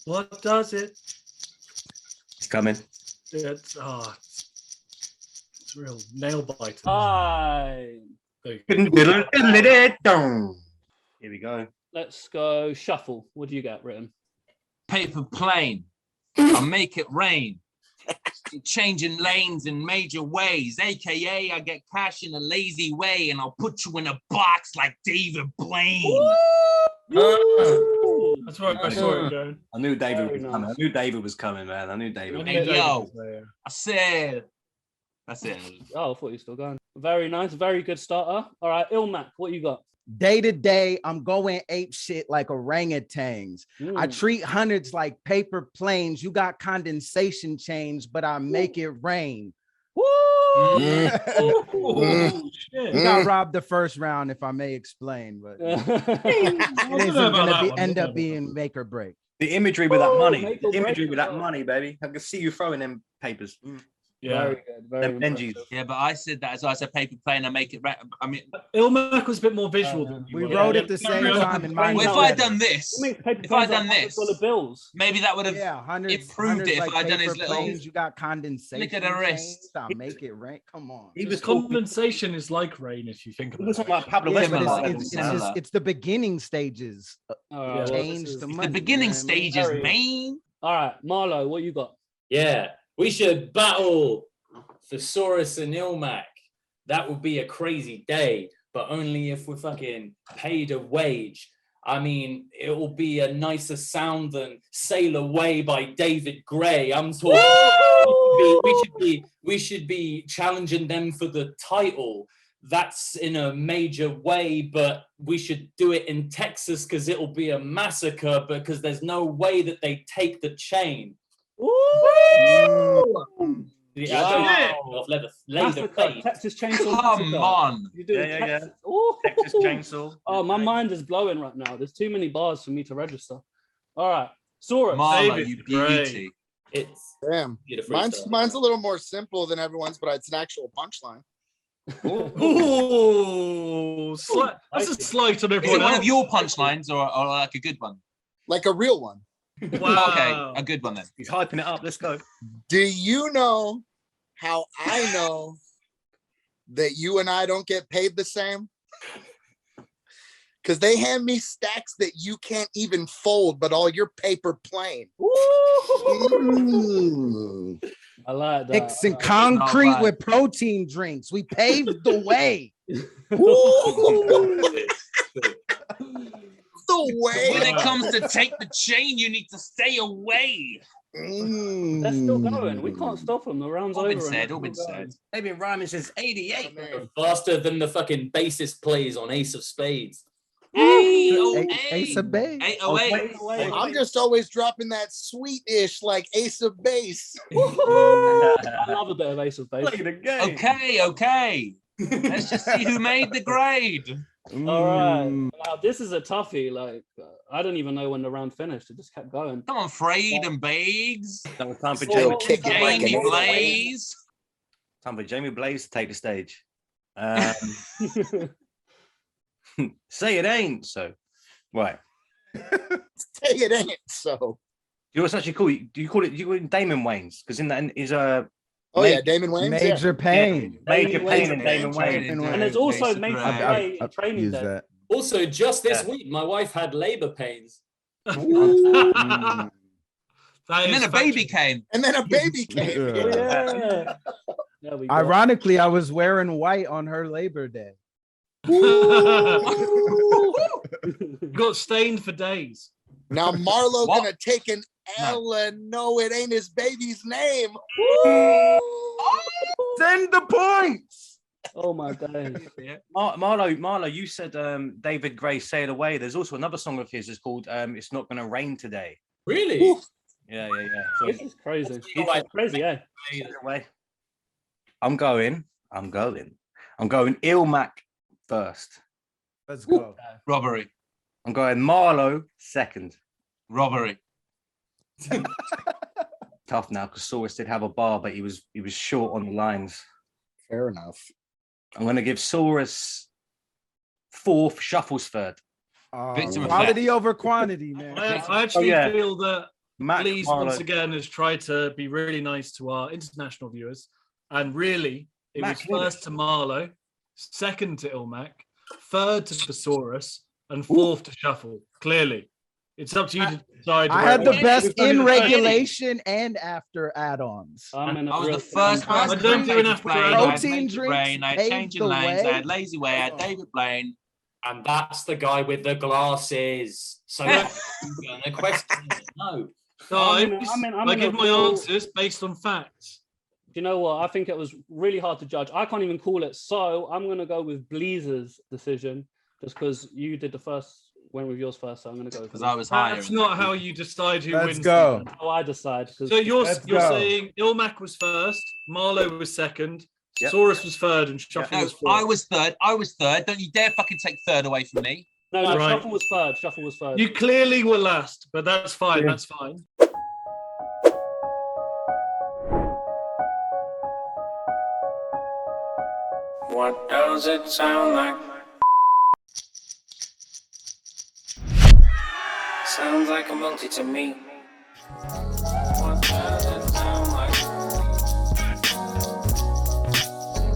What does it? It's coming. It's real nail biter. Here we go. Let's go shuffle. What do you got written? Paper plane. I'll make it rain. Changing lanes in major ways, aka I get cash in a lazy way, and I'll put you in a box like David Blaine. That's where I saw it going. I knew David was coming. I knew David was coming, man. I knew David. Hey, yo, I said, that's it. Oh, I thought you were still going. Very nice. Very good starter. All right, Illmac, what you got? Day to day, I'm going ape shit like orangutans. I treat hundreds like paper planes. You got condensation change, but I make it rain. You got robbed the first round, if I may explain, but it isn't going to end up being make or break. The imagery with that money. The imagery with that money, baby. I can see you throwing them papers. Yeah, very good. Very Benjis. Yeah, but I said that as I said paper plane. I make it. I mean, Illmac was a bit more visual than you we were. wrote it the same time. In well, if I had done this, if I had done this, bills, maybe that would have improved it. If I had done his little planes, you got condensation. Look at the wrist. I'll make it rain. Come on. Condensation is like rain if you think about it. It was like Pablo it's the beginning stages. Change the money. The beginning stages, man. All right, Marlo, what you got? Yeah, we should battle for Saurus and Illmac. That would be a crazy day, but only if we're fucking paid a wage. I mean, it will be a nicer sound than Sail Away by David Gray. I'm talking we should be challenging them for the title. That's in a major way, but we should do it in Texas because it'll be a massacre because there's no way that they take the chain. Texas Chainsaw. Come on. Texas Chainsaw. Oh, my mind is blowing right now. There's too many bars for me to register. All right, Saurus. Marlo, you beauty. It's damn. Mine's a little more simple than everyone's, but it's an actual punchline. Ooh, that's a slight on everyone. Is it one of your punchlines or like a good one? Like a real one. Wow. Okay, a good one then. He's hyping it up. Let's go. Do you know how I know that you and I don't get paid the same? Because they hand me stacks that you can't even fold, but all your paper plain. I like that. Mixing concrete with protein drinks. We paved the way. The way. When it comes to take the chain, you need to stay away. They're still going. We can't stop them. The round's over. All been said. They've been rhyming since '88. Faster than the fucking bassist plays on Ace of Spades. Ace of Base. 808. I'm just always dropping that sweet-ish like Ace of Base. I love a bit of Ace of Base. Okay. Let's just see who made the grade. All right. Now this is a toughie. Like I don't even know when the round finished. It just kept going. Come on, Freed and Biggs. That was time for So Jamie. Jamie Bleez. Time for Jamie Bleez to take the stage. Say it ain't so. Right. Say it ain't so. You know what's actually cool? Do you call it Damon Wayans? Because in that is a Damon Wayans. Major Pain. Major Pain and Damon Wayans. And there's also Major Pain training day. That. Also, just this week, my wife had labor pains. And then a baby came. Yeah. Ironically, I was wearing white on her Labor Day. Got stained for days. Now Marlo gonna take an L and no, it ain't his baby's name. Send the points. Oh my days. Marlo, you said David Gray Sail Away. There's also another song of his. It's called It's Not Gonna Rain Today. Really? Ooh. Yeah. So This is crazy. It's crazy, yeah. I'm going Illmac first. Let's go. Robbery. I'm going Marlo second. Robbery. Tough now because Saurus did have a bar, but he was short on the lines. Fair enough. I'm going to give Saurus fourth, Shuffles third. Quality over quantity, man. I actually feel that Bleez Marlo. once again has tried to be really nice to our international viewers, and really it was first to Marlo, second to Illmac, third to Saurus, and fourth to Shuffle. Clearly, it's up to you to decide. I had the best in regulation and after add-ons. I was the first person. I don't do an after protein drinks. I had Changing Lanes. I had Lazy Way. I had David Blaine. And that's the guy with the glasses. So the question is no. I give my answers based on facts. You know what? I think it was really hard to judge. I can't even call it. So I'm going to go with Bleez's decision just because you did the first, went with yours first. So I'm going to go because I was higher. That's not how you decide who Let's wins. go. That's how I decide. So you're saying Illmac was first, Marlo was second, Saurus was third, and Shuffle was fourth. I was third. Don't you dare fucking take third away from me. No, Right. Shuffle was third. Shuffle was third. You clearly were last, but that's fine. Yeah. That's fine. What does it sound like? Sounds like a multi to me. What does it sound like?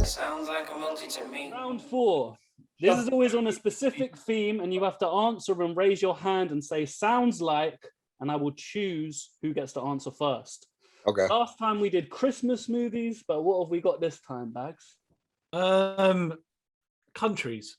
Sounds like a multi to me. Round 4. This is always on a specific theme, and you have to answer and raise your hand and say "sounds like," and I will choose who gets to answer first. Okay. Last time we did Christmas movies, but what have we got this time, Bags? Countries.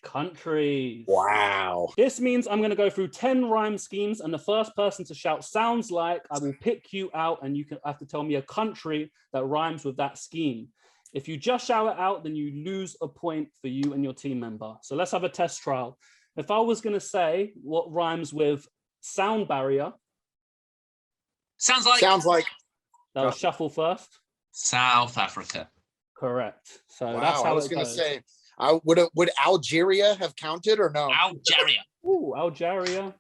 Countries. Wow. This means I'm going to go through 10 rhyme schemes, and the first person to shout "sounds like," I will pick you out, and you have to tell me a country that rhymes with that scheme. If you just shout it out, then you lose a point for you and your team member. So let's have a test trial. If I was going to say what rhymes with sound barrier. Sounds like. That was Shuffle first. South Africa. Correct. So Wow, that's how I was it going to goes. say, would Algeria have counted or no? Algeria. Ooh, Algeria.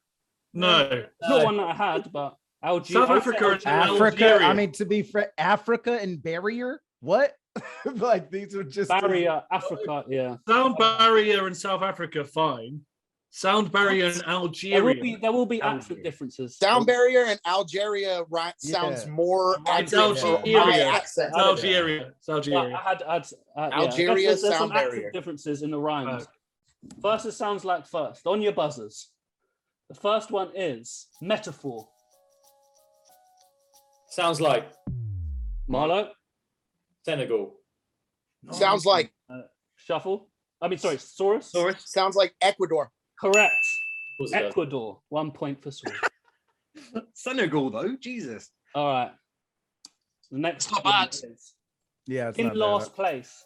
No. It's not one that I had, but Algeria. South Africa and Africa. Algeria. I mean, to be fair, Africa and barrier. What? Like these are just Barrier, Africa, yeah. Sound barrier in South Africa, fine. Sound barrier in Algeria. There will be accent differences. Sound barrier in Algeria sounds more It's accurate for my Algeria. accent. It's Algeria. It's Algeria. I had Algeria there's sound some barrier. accent differences in the rhymes. First, it sounds like first. On your buzzers. The first one is metaphor. Sounds like Marlo. Senegal. Sounds like Shuffle. Saurus. Sounds like Ecuador. Correct. Was it? Ecuador. 1 point for Saurus. Senegal, though. Jesus. All right. The next It's not bad. is Yeah, it's in not last place.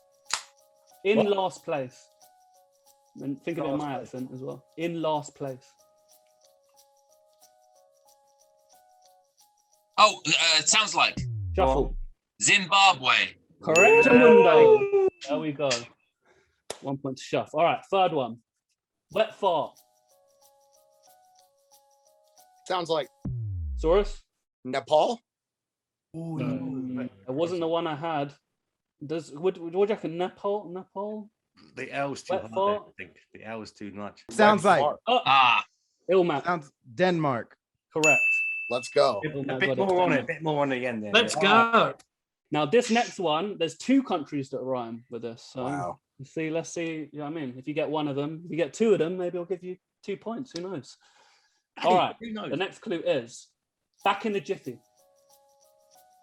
In What? last place. And think of it in my accent as well. In last place. Oh, it sounds like Shuffle. Zimbabwe. Correct, Mundo. There we go. 1 point to Shuff. All right, third one. Wet fart. Sounds like Saurus? Nepal. It wasn't the one I had. What do you reckon? Nepal? The L's too Wet hard, fart? I think. The L's too much. Sounds like Illmac. sounds Denmark. Correct. Let's go. A bit more on it. A bit more on the end there. Let's go. Now, this next one, there's 2 countries that rhyme with this. So Wow. let's see. You know what I mean? If you get one of them, if you get 2 of them, maybe I'll give you 2 points. Who knows? All right. Who knows? The next clue is back in the jiffy.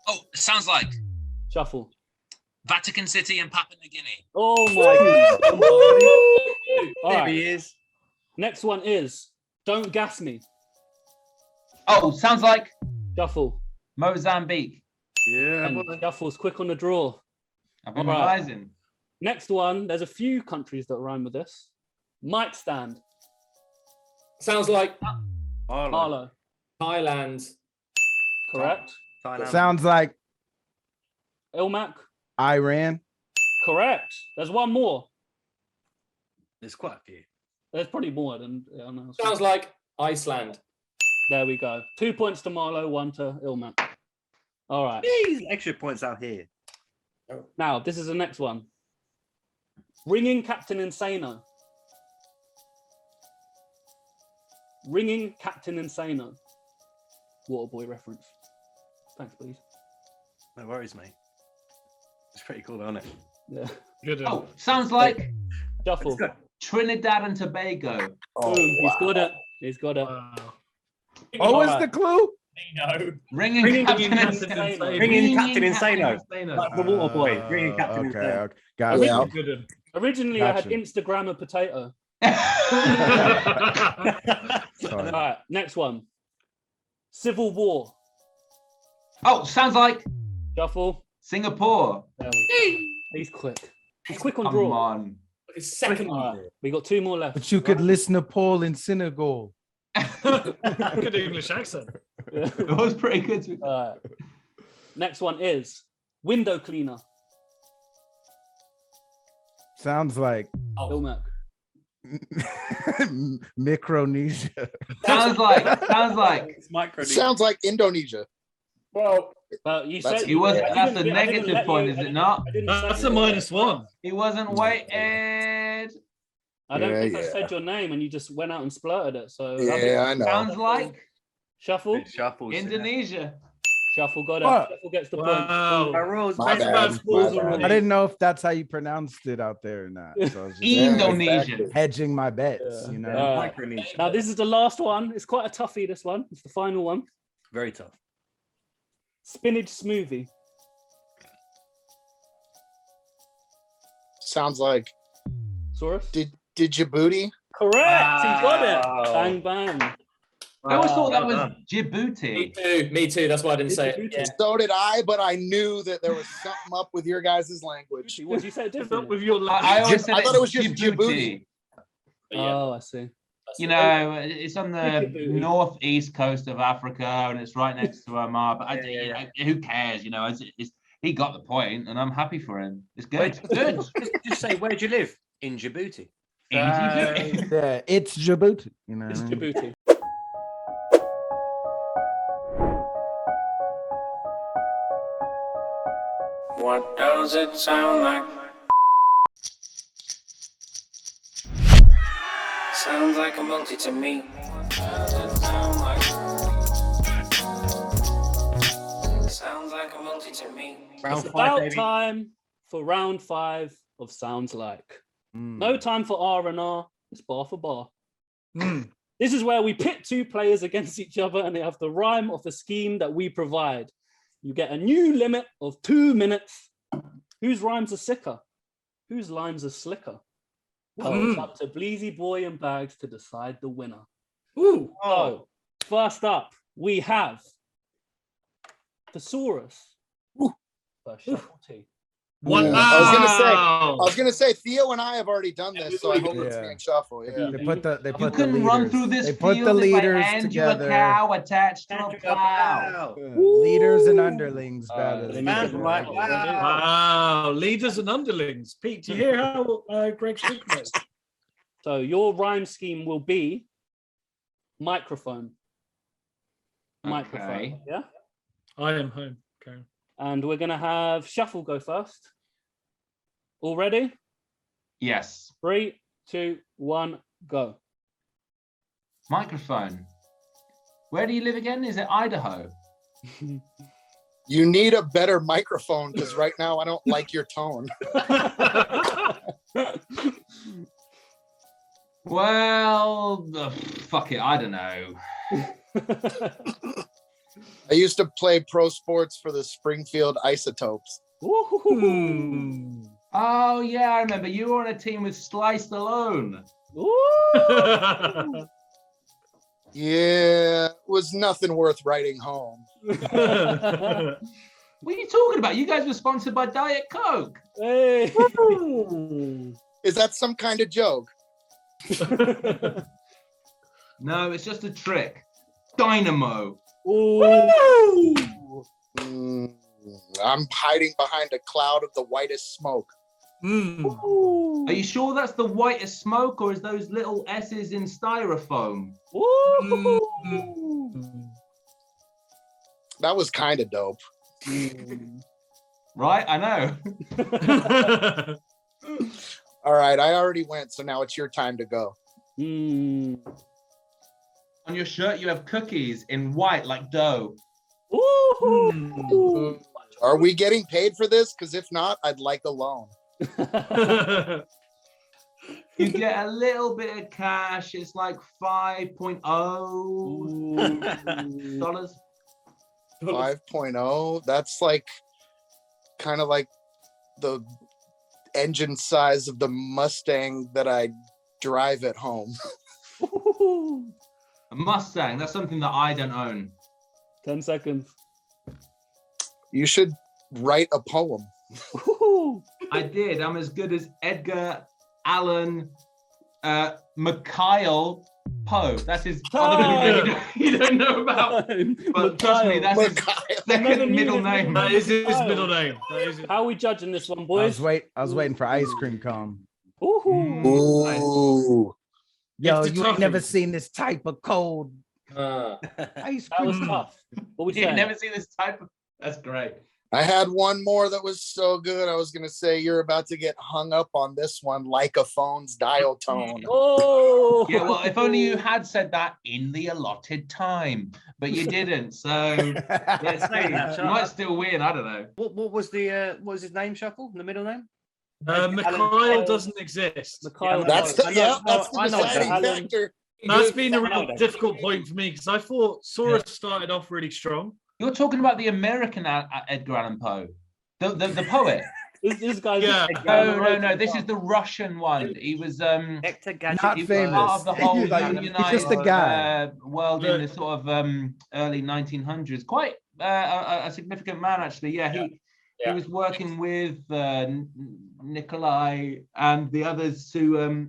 Oh, sounds like Shuffle. Vatican City and Papua New Guinea. Oh my God. All There right. he is. Next one is don't gas me. Oh, sounds like Shuffle. Mozambique. Yeah. And Shuffle's quick on the draw. I've been All right. revising. Next one, there's a few countries that rhyme with this. Mic stand. Sounds like Marlo. Thailand. Correct. Sounds like Illmac. Iran. Correct. There's one more. There's quite a few. There's probably more than. I don't know. Sounds like Iceland. There we go. 2 points to Marlo, 1 to Illmac. All right. These extra points out here. Now, this is the next one. Ringing Captain Insano. Ringing Captain Insano. Waterboy reference. Thanks, please. No worries, mate. It's pretty cool, isn't it? Yeah. Good. Oh, sounds like Shuffle. Trinidad and Tobago. Boom. He's got it. He's got it. Wow. Oh, All is right. the clue? No. Ringing Captain Insano. Ringing Captain Insano. Like the water boy. Ringing Captain Okay, Insano. okay. Got Yeah. it. Good. Originally, I Gotcha. had Instagram a potato. Sorry. All right. Next one. Civil War. Oh, sounds like Shuffle. Singapore. There we go. He's quick. He's quick on Come draw. on. His second All one. right. We got 2 more left. But you could listen to Paul in Senegal. Good English accent. It was pretty good. All right. Next one is window cleaner. Sounds like Illmac. Micronesia. Sounds like. It's micro. Sounds like Indonesia. Well, You That's- said He was. I That's didn't- a I didn't negative let point, you- is I it didn't- not? I didn't That's say a it. -1. He wasn't weighted. I don't think I Yeah. said your name and you just went out and splurted it. So Yeah, I know. Sounds like Shuffle. Shuffles. Indonesia. Shuffle got it. What? Shuffle gets the Wow. point. Rules. My Best bad. man My schools bad. already. I didn't know if that's how you pronounced it out there or not. So I was just Indonesia. hedging my bets, Yeah. you know. Micronesia. Now this is the last one. It's quite a toughie. This one. It's the final one. Very tough. Spinach smoothie. Sounds like Saurus. did Djibouti? Correct. He got it. Wow. Bang bang. I always thought that was Well me Djibouti. too. Me too. That's why I didn't say it. Yeah. So did I, but I knew that there was something up with your guys' language. What did you say it differently? With your I always said I thought it was just Djibouti. But yeah, Oh, I see. that's You it. know, it's on the Djibouti. northeast coast of Africa, and it's right next to Omar. But who cares? You know, he got the point, and I'm happy for him. It's good. Good. Just say, where do you live? In Djibouti. Easy. Yeah, it's Djibouti. You know. It's what I mean? Djibouti. What does it sound like? Sounds like a multi to me. What does it sound like? Sounds like a multi to me. It's about time for round 5 of Sounds Like. No time for R&R. It's bar for bar. This is where we pit 2 players against each other and they have to rhyme off a scheme that we provide. You get a new limit of 2 minutes. Whose rhymes are sicker? Whose lines are slicker? Well, it's up to Bleezy Boy and Bags to decide the winner. Ooh. So, first up, we have Thesaurus. Shuffle T. Wow. I was gonna say Theo and I have already done this, so I hope it's being shuffled. Yeah. They put the You couldn't run through this They put the field if I leaders hand you a together. cow attached to a plow. Leaders and underlings battle. Wow, leaders and underlings. Pete, do you hear how Greg's thinking it? So your rhyme scheme will be microphone. Microphone. Okay. Yeah. I am home. Okay. And we're gonna have Shuffle go first. All ready? Yes. 3, 2, 1, go. Microphone. Where do you live again? Is it Idaho? You need a better microphone because right now I don't like your tone. Well, fuck it. I don't know. I used to play pro sports for the Springfield Isotopes. Oh yeah, I remember. You were on a team with Sly Stallone. Yeah, it was nothing worth writing home. What are you talking about? You guys were sponsored by Diet Coke. Hey. Is that some kind of joke? No, it's just a trick. Dynamo. I'm hiding behind a cloud of the whitest smoke. Are you sure that's the whitest smoke, or is those little S's in styrofoam? That was kind of dope. Right, I know. All right, I already went, so now it's your time to go. On your shirt, you have cookies in white, like dough. Are we getting paid for this? Because if not, I'd like a loan. You get a little bit of cash. It's like $5.0. 5.0. That's like kind of like the engine size of the Mustang that I drive at home. A Mustang. That's something that I don't own. 10 seconds. You should write a poem. I did. I'm as good as Edgar Allan Mikhail Poe. That's his other middle name you don't know about. But trust me, that's his second middle name. That is his middle name. How are we judging this one, boys? I was waiting for ice cream cone. Ooh. Yo, you ain't never seen this type of cold ice That was cream. tough. What would you You've say? never seen this type of. That's great. I had one more that was so good. I was going to say you're about to get hung up on this one, like a phone's dial tone. Oh, Yeah, well, if only you had said that in the allotted time, but you didn't. So let's see. You might still win. I don't know. What was his name, Shuffle? The middle name? Mikhail doesn't exist. Mikhail. That's the I know deciding factor. That's been a real difficult point for me because I thought Saurus started off really strong. You're talking about the American Edgar Allan Poe, the poet. This guy's No. This is the Russian one. He was Not he was famous. part of the whole He's just a guy. world in the sort of early 1900s. Quite a significant man, actually. Yeah, he was working with Nikolai and the others to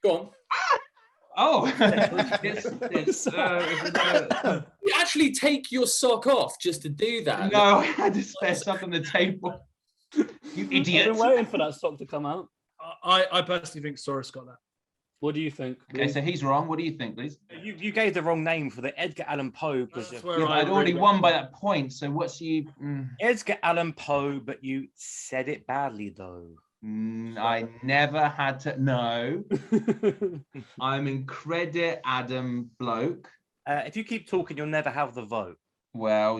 Go on. Oh, You actually take your sock off just to do that. No, I had to spare stuff on the table. You I've idiot. been waiting for that sock to come out. I personally think Saurus got that. What do you think? Okay, so he's wrong. What do you think, please? You gave the wrong name for the Edgar Allan Poe because I'd already won by that point. So what's you? Edgar Allan Poe, but you said it badly though. I never had to. No, I'm in credit, Adam bloke. If you keep talking, you'll never have the vote. Well,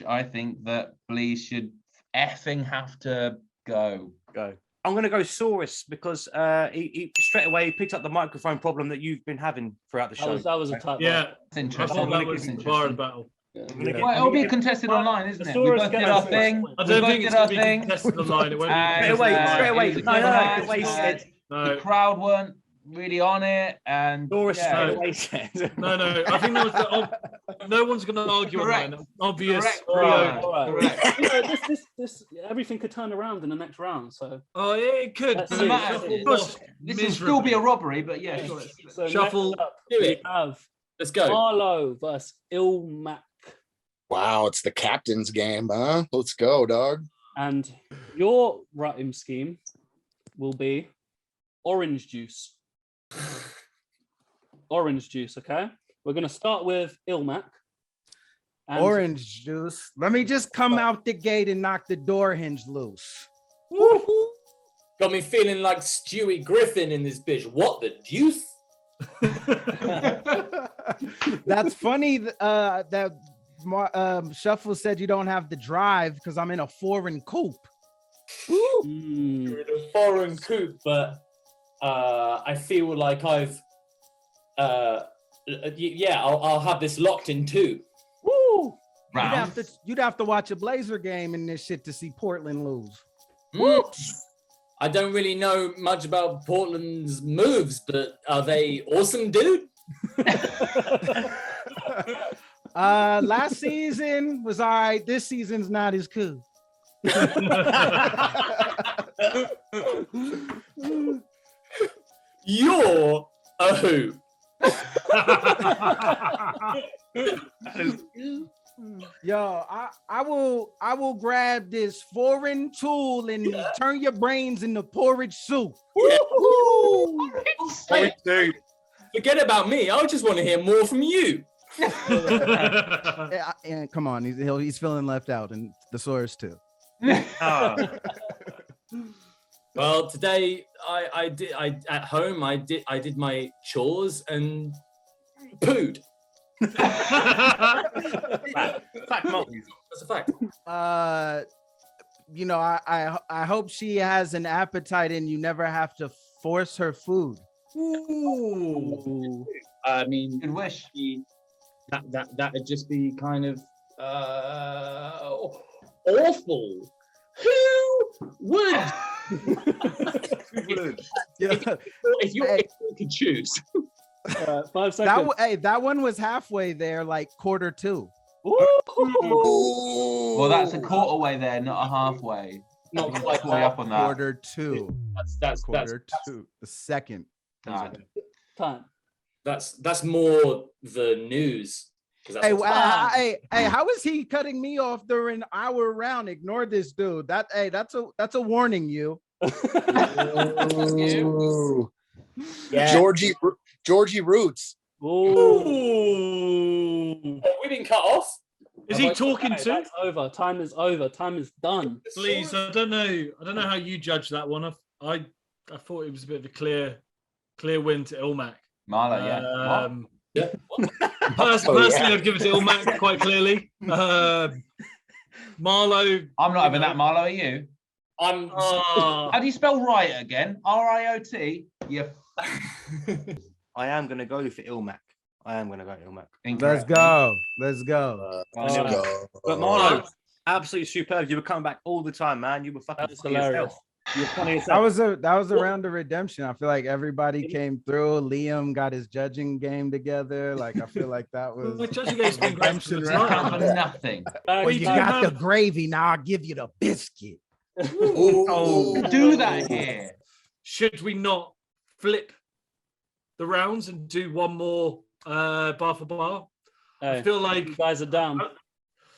I think that Bleez should effing have to go. I'm going to go Saurus because he straight away picked up the microphone problem that you've been having throughout the show. That was a tight Yeah, That's I interesting. thought that was the bar battle. Well, it'll be contested online, isn't it? We Saurus both did gets our it. thing. I don't We think both it's did our going to be thing. contested online. It won't be And, Straight away. it was No, nice, no, the crowd weren't really on it, and Saurus yeah. straight away said. No. I think that was No one's going to argue on Correct. that. Obvious. Correct. All right. Correct. You know, this, everything could turn around in the next round. So Oh, it could. Let's Doesn't see. matter. This will still be a robbery, but yeah. Sure. So Shuffle. next up, Do we it. have Let's go. Marlo versus Illmac. Wow, it's the captain's game, huh? Let's go, dog. And your rhyme scheme will be orange juice. Orange juice, okay? We're going to start with Illmac. And Orange juice. Let me just come out the gate and knock the door hinge loose. Got me feeling like Stewie Griffin in this bitch. What the deuce? That's funny that Shuffle said you don't have the drive because I'm in a foreign coupe. You're in a foreign coupe, but I feel like I've I'll have this locked in too. Woo! You'd have to watch a Blazer game in this shit to see Portland lose. I don't really know much about Portland's moves, but are they awesome, dude? Last season was all right. This season's not as cool. You're a hoop. Yo, I will grab this foreign tool and turn your brains into porridge soup. Hey, dude, forget about me. I just want to hear more from you. And come on, he's feeling left out, and the Saurus too. Well, today I at home I did my chores and pooed. Fact, Martin. That's a fact. You know, I hope she has an appetite and you never have to force her food. Ooh. I mean, Good wish. That'd just be kind of awful. Who would? If you could choose. 5 seconds. That one was halfway there, like quarter two. Well, that's a quarter way there, not a halfway. Not quite way up on that. Quarter two. That's two. The second. Time. That's more the news. Hey, how is he cutting me off during our round? Ignore this dude. That's a warning, you. Yeah. Georgie Roots. Ooh. We've been cut off. Is he talking to? That's over. Time is over. Time is done. Please, I don't know how you judge that one. I thought it was a bit of a clear win to Illmac. Marlo, Yeah. Personally, I'd give it to Illmac quite clearly. Marlo. I'm not having that, Marlo. Are you? I'm. How do you spell riot again? R-I-O-T. Yeah. I am going to go for Illmac. Let's go. Let's go. But Marlo, absolutely superb. You were coming back all the time, man. You were fucking hilarious. You were funny yourself. That was a round of redemption. I feel like everybody came through. Liam got his judging game together. Like I feel like that was The judging game's been great for the For time. nothing. Well, you got the gravy. Now I'll give you the biscuit. Do that here. Should we not flip the rounds and do one more bar for bar? Hey, I feel like you guys are down.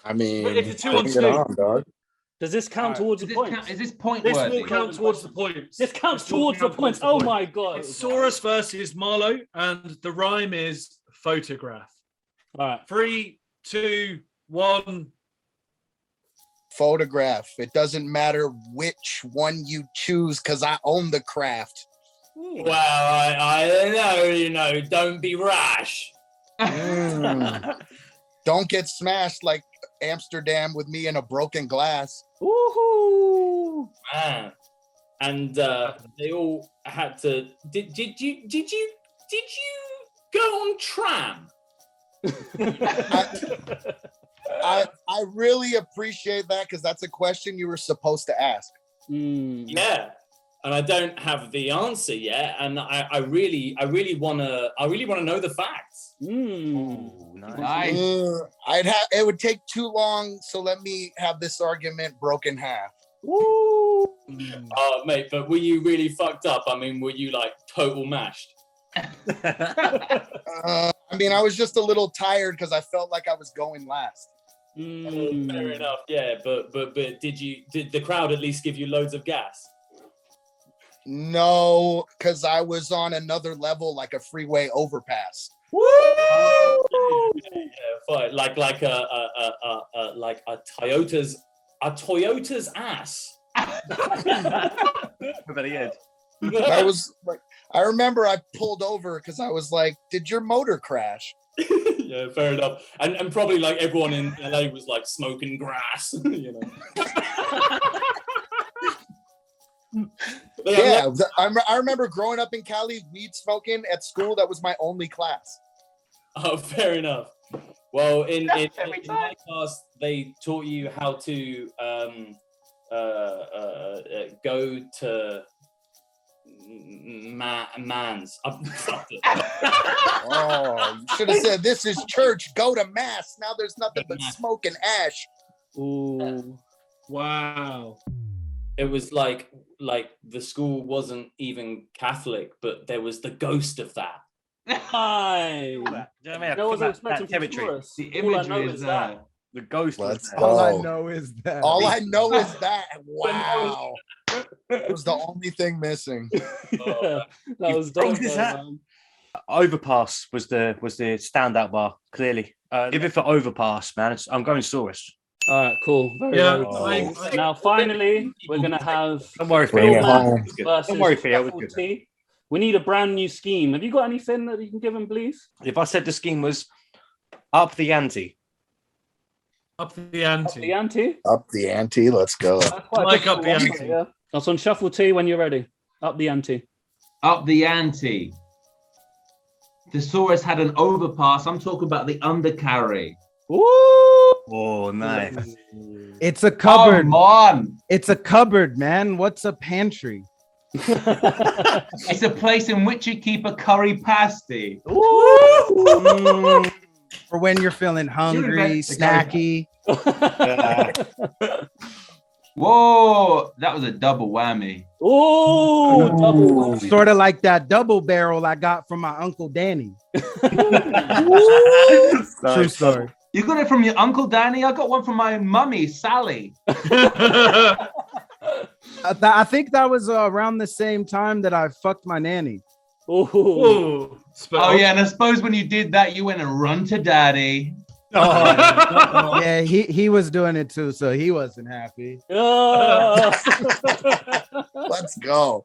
I mean, But if it's 2 on bring 2, it on, dog. Does this count towards the points? Is this point this worthy? will count towards the points. This counts This will towards the count points. the Oh points. my god! It's Saurus versus Marlo, and the rhyme is photograph. All right. 3, 2, 1. Photograph. It doesn't matter which one you choose because I own the craft. Well, I don't know. Don't be rash. Don't get smashed like Amsterdam with me in a broken glass. Woohoo! Man. And they all had to. Did you go on tram? I really appreciate that because that's a question you were supposed to ask. Yeah. and I don't have the answer yet, and I really wanna know the facts. Ooh, nice. It would take too long, so let me have this argument broken in half. Woo! Oh, mate, but were you really fucked up? I mean, were you like total mashed? I mean, I was just a little tired because I felt like I was going last. Fair enough, yeah. But did the crowd at least give you loads of gas? No, because I was on another level, like a freeway overpass. Woo! Yeah, fine. Like a Toyota's ass. Very good. I was like, I remember I pulled over because I was like, "Did your motor crash?" Yeah, fair enough. And probably like everyone in LA was like smoking grass, you know. Yeah, I remember growing up in Cali, weed smoking at school. That was my only class. Oh, fair enough. Well, in my class, they taught you how to go to man's. Oh, you should have said, "This is church. Go to mass." Now there's nothing but smoke and ash. Ooh, wow. It was like the school wasn't even Catholic, but there was the ghost of that. Hi. No one's expecting territory. The imagery is there. The ghost. All I know is that. All I know is that. Wow. That was the only thing missing. That was dope. Overpass was the standout bar, clearly. Give it for Overpass, man. I'm going Saurus. All right, cool. Very Yeah, Now, finally, we're going to have... Don't worry, Theo. Don't worry, Theo. We need a brand new scheme. Have you got anything that you can give him, please? If I said the scheme was up the ante. Up the ante. Up the ante? Up the ante. Let's go. Like up the ante. Yeah. That's on Shuffle T when you're ready. Up the ante. Up the ante. Thesaurus had an overpass. I'm talking about the undercarry. Ooh! Oh, nice. It's a cupboard. Come on. It's a cupboard, man. What's a pantry? It's a place in which you keep a curry pasty. For when you're feeling hungry, snacky. Whoa, that was a double whammy. Oh, double whammy. Sort of like that double barrel I got from my Uncle Danny. True story. You got it from your Uncle Danny? I got one from my mummy, Sally. I think that was around the same time that I fucked my nanny. Oh, yeah, and I suppose when you did that, you went and run to daddy. Oh, yeah, he was doing it too, so he wasn't happy. Let's go.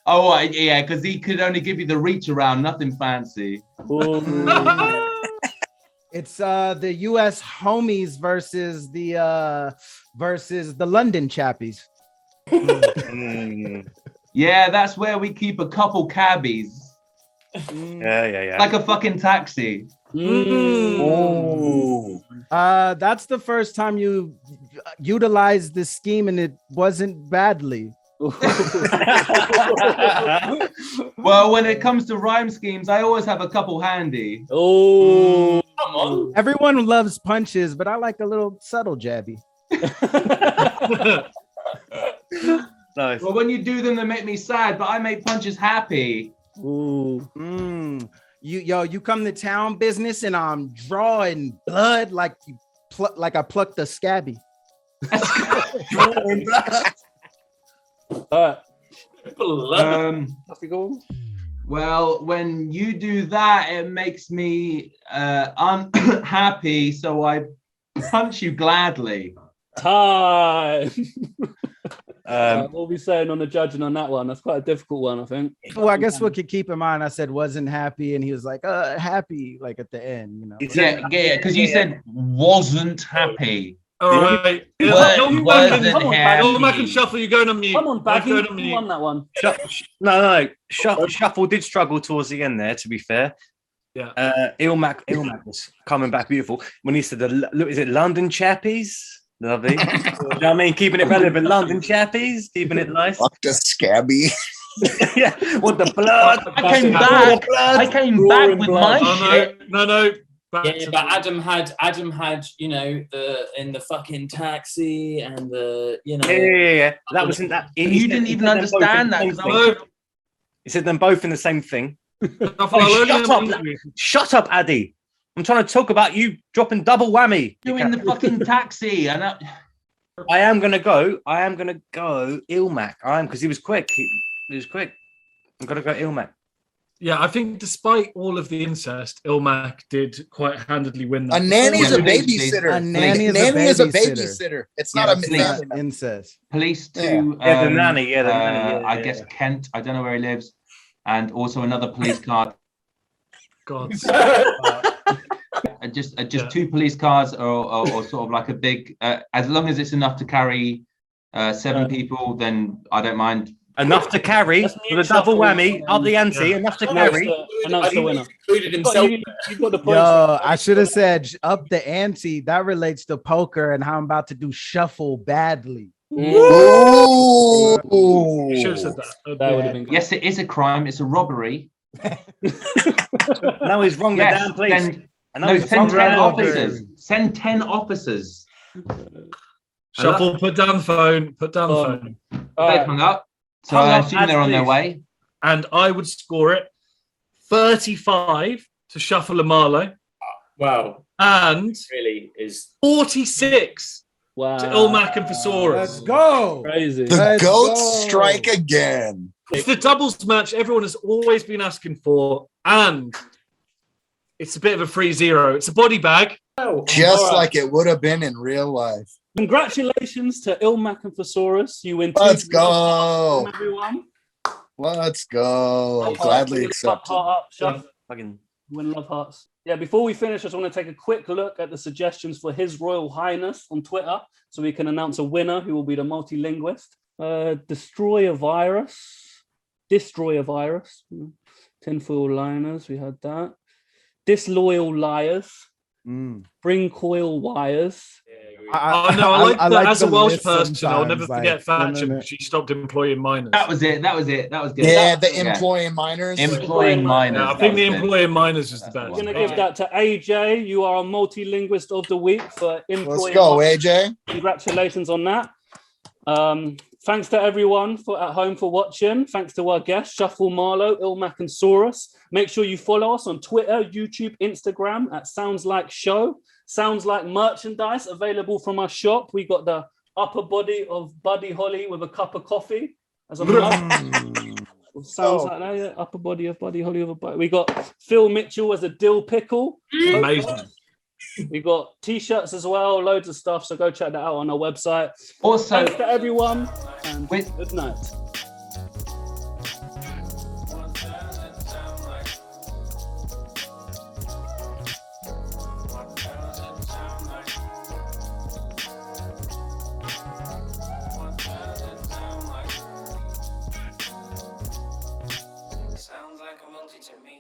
Oh, yeah, because he could only give you the reach around, nothing fancy. It's the U.S. homies versus the London chappies. Yeah, that's where we keep a couple cabbies. Yeah. Like a fucking taxi. That's the first time you utilized this scheme, and it wasn't badly. Well, when it comes to rhyme schemes, I always have a couple handy. Oh, come on. Everyone loves punches, but I like a little subtle jabby. Nice. Well, when you do them, they make me sad, but I make punches happy. Ooh. You come to town business, and I'm drawing blood like I plucked a scabby. Well, when you do that, it makes me unhappy, so I punch you gladly. Time. What are we saying on the judging on that one? That's quite a difficult one, I think. Well, I guess we could keep in mind, I said wasn't happy, and he was like, happy, like at the end, you know. Yeah, because you said wasn't happy. All right. Illmac and Shuffle, you're going on mute. Come on, Baggy. You won that one. No. Shuffle did struggle towards the end there, to be fair. Yeah. Illmac was coming back beautiful when he said, "Look, is it London chappies?" Lovely. You know what I mean? Keeping it relevant. London chappies, keeping it nice. Fuck the scabby. Yeah, what the blood? I came back. I came back with my shit. No. Yeah, but Adam had, you know, in the fucking taxi and the, you know. Yeah. That wasn't that. You didn't even understand that. He said them both in the same thing. Shut up, Addy. I'm trying to talk about you dropping double whammy. You're in the fucking taxi. And I am gonna go Illmac. Because he was quick. He was quick. I'm gonna go Illmac. Yeah, I think despite all of the incest, Illmac did quite handedly win that. A nanny is a babysitter. A nanny is a babysitter. It's not a incest. Police to the nanny. Yeah, the nanny. I guess Kent. I don't know where he lives, and also another police car. God. Just two police cars, or sort of like a big. As long as it's enough to carry 7 people, then I don't mind. Enough to carry with a double whammy, up the ante, enough to carry. Announce the winner. Included himself. You've got the points. Yo, I should have said up the ante. That relates to poker and how I'm about to do shuffle badly. Ooh. Should have said that. That would have been good. Yes, it is a crime. It's a robbery. No, he's wrong. Yes, Damn, please. Send 10 officers. Send 10 officers. Shuffle. Put down the phone. Put down the phone. They've hung up. So I assume they're on their way. And I would score it 35 to Shuffle and Marlo. Wow. And really is 46 to Illmac and Saurus. Let's go. Crazy. The goats strike again. It's the doubles match everyone has always been asking for. And it's a bit of a 3-0. It's a body bag. Just like it would have been in real life. Congratulations to Illmac and Saurus. You win. Let's go. Everyone. Let's go. I'll gladly accept it. Fucking win love hearts. Yeah, before we finish, I just want to take a quick look at the suggestions for His Royal Highness on Twitter so we can announce a winner who will be the multilinguist. Destroy a virus. Tinfoil liners, we had that. Disloyal liars. Bring coil wires. I like that as a Welsh person. I'll never forget Thatcher because she stopped employing minors. That was it. That was good. Yeah, employing minors. Employing minors. Yeah, I think the employing minors is the best. I'm going to give that to AJ. You are a multilinguist of the week for employing. Let's go, AJ. Congratulations on that. Thanks to everyone at home for watching. Thanks to our guests, Shuffle Marlo, Illmac and Saurus. Make sure you follow us on Twitter, YouTube, Instagram at Sounds Like Show. Sounds Like merchandise available from our shop. We got the upper body of Buddy Holly with a cup of coffee as a mug. Sounds like that, yeah. Upper body of Buddy Holly with a bite. We got Phil Mitchell as a dill pickle. Amazing. We got t-shirts as well, loads of stuff. So go check that out on our website. Also, thanks to everyone, and good night.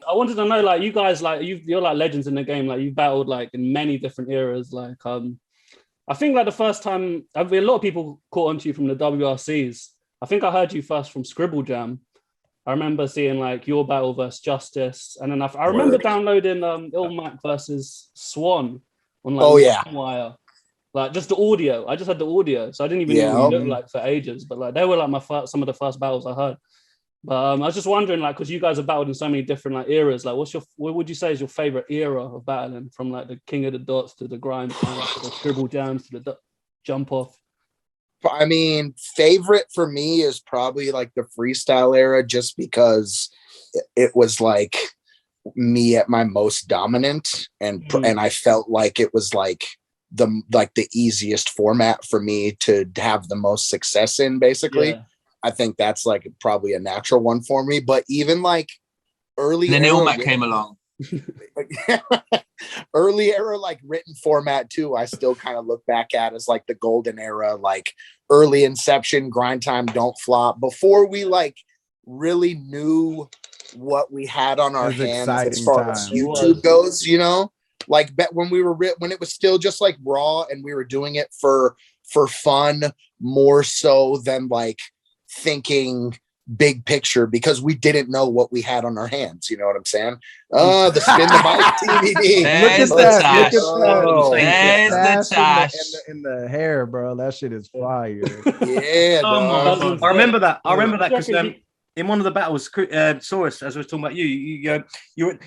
I wanted to know, like, you guys, like, you're like legends in the game. Like, you've battled like in many different eras. Like, I think like the first time, a lot of people caught onto you from the WRCs. I think I heard you first from Scribble Jam. I remember seeing like your battle versus Justice, and then I remember downloading Illmac versus Swan on like Wire. Like just the audio. I just had the audio, so I didn't even know what it looked like for ages. But like they were like some of the first battles I heard. But I was just wondering, like, because you guys have battled in so many different like eras, like, what would you say is your favorite era of battling, from like the King of the Dots to the Grind, to the Scribble Jams to the Jump Off? I mean, favorite for me is probably like the freestyle era, just because it was like me at my most dominant, and I felt like it was like the easiest format for me to have the most success in, basically. Yeah. I think that's like probably a natural one for me. But even like early, then Illmac came along. Early era, like written format too, I still kind of look back at as like the golden era, like early Inception, Grind Time, Don't Flop, before we like really knew what we had on our hands as far as YouTube goes, you know. like when we were when it was still just like raw and we were doing it for fun more so than like thinking big picture, because we didn't know what we had on our hands. You know what I'm saying? The spin the mic TVD. There's the tash. There's the tash. In the hair, bro. That shit is fire. Yeah, dog. I remember that because in one of the battles, Saurus, as we were talking about you're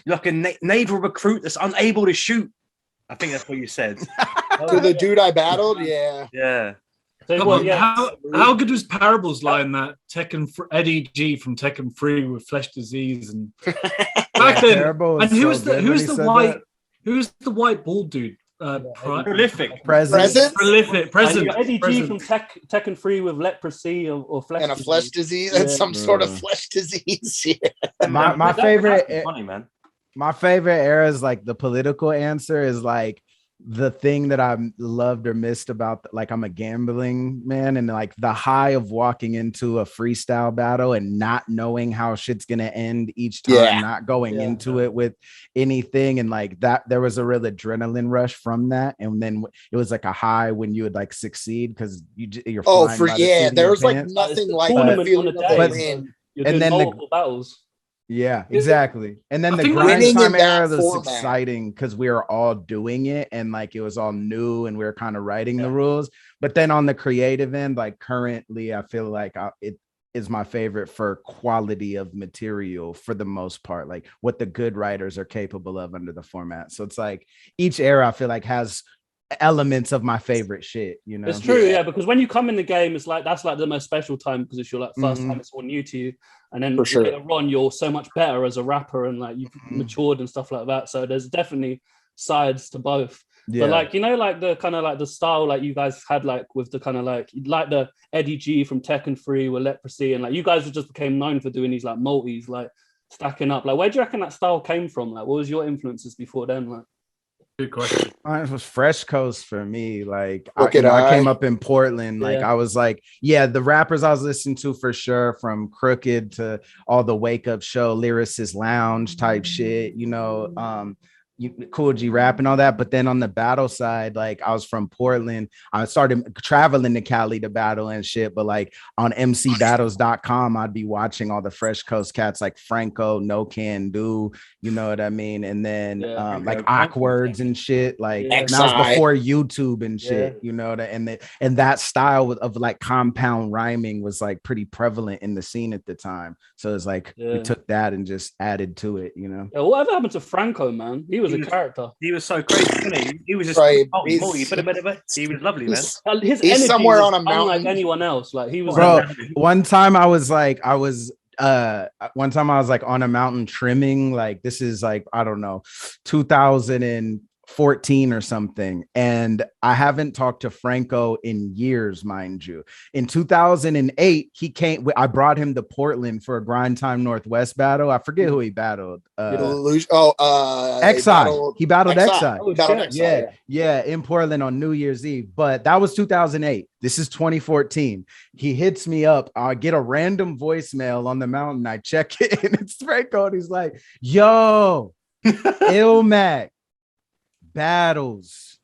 like a naval recruit that's unable to shoot. I think that's what you said. To the dude I battled, yeah. Yeah. So, how good was Parables line that Eddie G from Tekken 3 with flesh disease and back then? And who was the white bald dude? Prolific. Present. Eddie G from Tekken 3 with leprosy or flesh and a flesh disease and some sort of flesh disease. Yeah. My favorite funny, man. My favorite era is like the political answer is like the thing that I loved or missed about, like, I'm a gambling man, and like the high of walking into a freestyle battle and not knowing how shit's gonna end each time, not going into it with anything, and like that there was a real adrenaline rush from that, and then it was like a high when you would like succeed because you're there was like nothing like that feeling of the win. And then multiple battles. Yeah, exactly. And then the grind time era was exciting because we were all doing it and like it was all new and we were kind of writing the rules. But then on the creative end, like currently, I feel like it is my favorite for quality of material for the most part, like what the good writers are capable of under the format. So it's like each era I feel like has elements of my favorite shit, you know. It's true, yeah, because when you come in the game, it's like that's like the most special time because it's your like first time, it's all new to you, and then later on you're so much better as a rapper and like you've matured and stuff like that. So there's definitely sides to both. But like, you know, like the kind of like the style like you guys had like with the kind of like the Eddie G from Tekken 3 with Leprosy, and like you guys just became known for doing these like multis, like stacking up. Like where do you reckon that style came from? Like what was your influences before then? Like good question. It was Fresh Coast for me. Like I came up in Portland. Like I was like, the rappers I was listening to for sure, from Crooked to all the Wake Up Show, Lyricist Lounge type shit, you know, Cool G Rap and all that. But then on the battle side, like I was from Portland. I started traveling to Cali to battle and shit. But like on mcbattles.com, I'd be watching all the Fresh Coast cats like Franco, No Can Do, you know what I mean? And then like Awkwards and shit. Like that was before YouTube and shit, you know, and that style of like compound rhyming was like pretty prevalent in the scene at the time. So it's like we took that and just added to it, you know. Yeah, whatever happened to Franco, man? He was a character. He was so crazy, wasn't he? He was just he was lovely, man. His energy somewhere on a mountain, unlike anyone else. Like he was. Bro, one time I was on a mountain trimming. Like this is like, I don't know, 2014 or something, and I haven't talked to Franco in years, mind you. In 2008 he came, I brought him to Portland for a Grind Time Northwest battle. I forget who he battled. Xi. He battled Xi. Yeah, in Portland on New Year's Eve. But that was 2008. This is 2014. He hits me up. I get a random voicemail on the mountain. I check it and it's Franco, and he's like, yo, Illmac battles.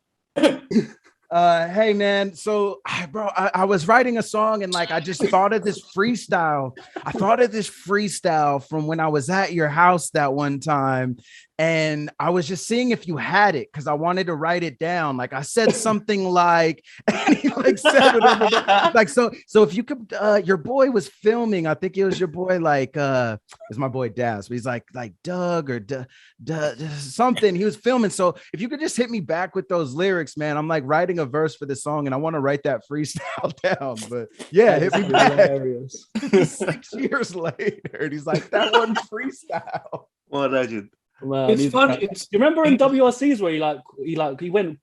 Hey man, so bro, I was writing a song and like I just thought of this freestyle. I thought of this freestyle from when I was at your house that one time, and I was just seeing if you had it because I wanted to write it down. Like I said something like, and he like said it like so if you could, your boy was filming. I think it was your boy, like it's my boy Daz, but he's like Doug or something. He was filming. So if you could just hit me back with those lyrics, man. I'm like writing a verse for the song and I want to write that freestyle down. But yeah, hit me back. 6 years later, and he's like, that one freestyle. What legend. Man, it's fun. You remember in WRCs where he went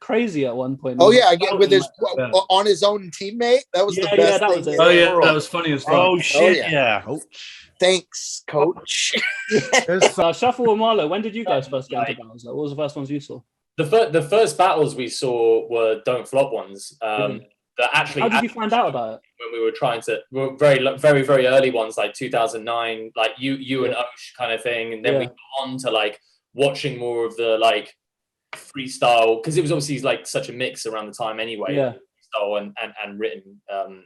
crazy at one point? Oh yeah, again with his on his own teammate. That was the best thing. That was funny as fuck. Oh shit, Coach. Thanks, Coach. Shuffle with Marlo. When did you guys first get into battles? Like, what was the first ones you saw? The first battles we saw were Don't Flop ones. That actually. How did you find out about it? When we were trying to, very very early ones, like 2009, like you and Osh kind of thing, and then we got on to like watching more of the like freestyle, because it was obviously like such a mix around the time anyway. Yeah. Freestyle and written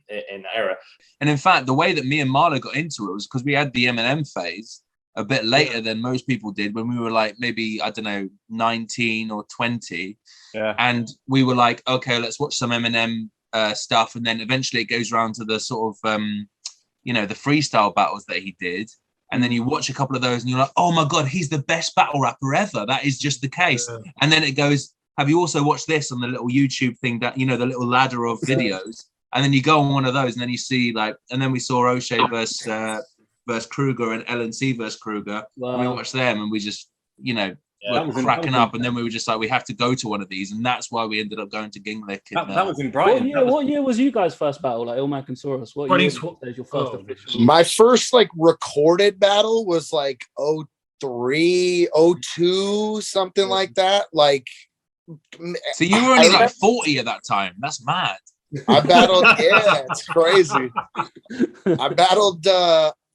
in that era. And in fact, the way that me and Marlo got into it was because we had the Eminem phase a bit later than most people did, when we were like maybe, I don't know, 19 or 20. Yeah. And we were like, okay, let's watch some Eminem stuff. And then eventually it goes around to the sort of, the freestyle battles that he did. And then you watch a couple of those and you're like, oh my God, he's the best battle rapper ever. That is just the case. Yeah. And then it goes, have you also watched this on the little YouTube thing that, the little ladder of videos? And then you go on one of those and then you see and then we saw O'Shea versus Kruger and LNC versus Kruger. Wow. And we watched them and we just, were cracking up. And then we were just like, we have to go to one of these. And that's why we ended up going to Ginglick. That was in Brighton. What year was you guys' first battle, like Illmac and Saurus? What year was your first official? My first recorded battle was 03, 02, something like that. So you were only 40 at that time. That's mad. I battled, it's crazy. I battled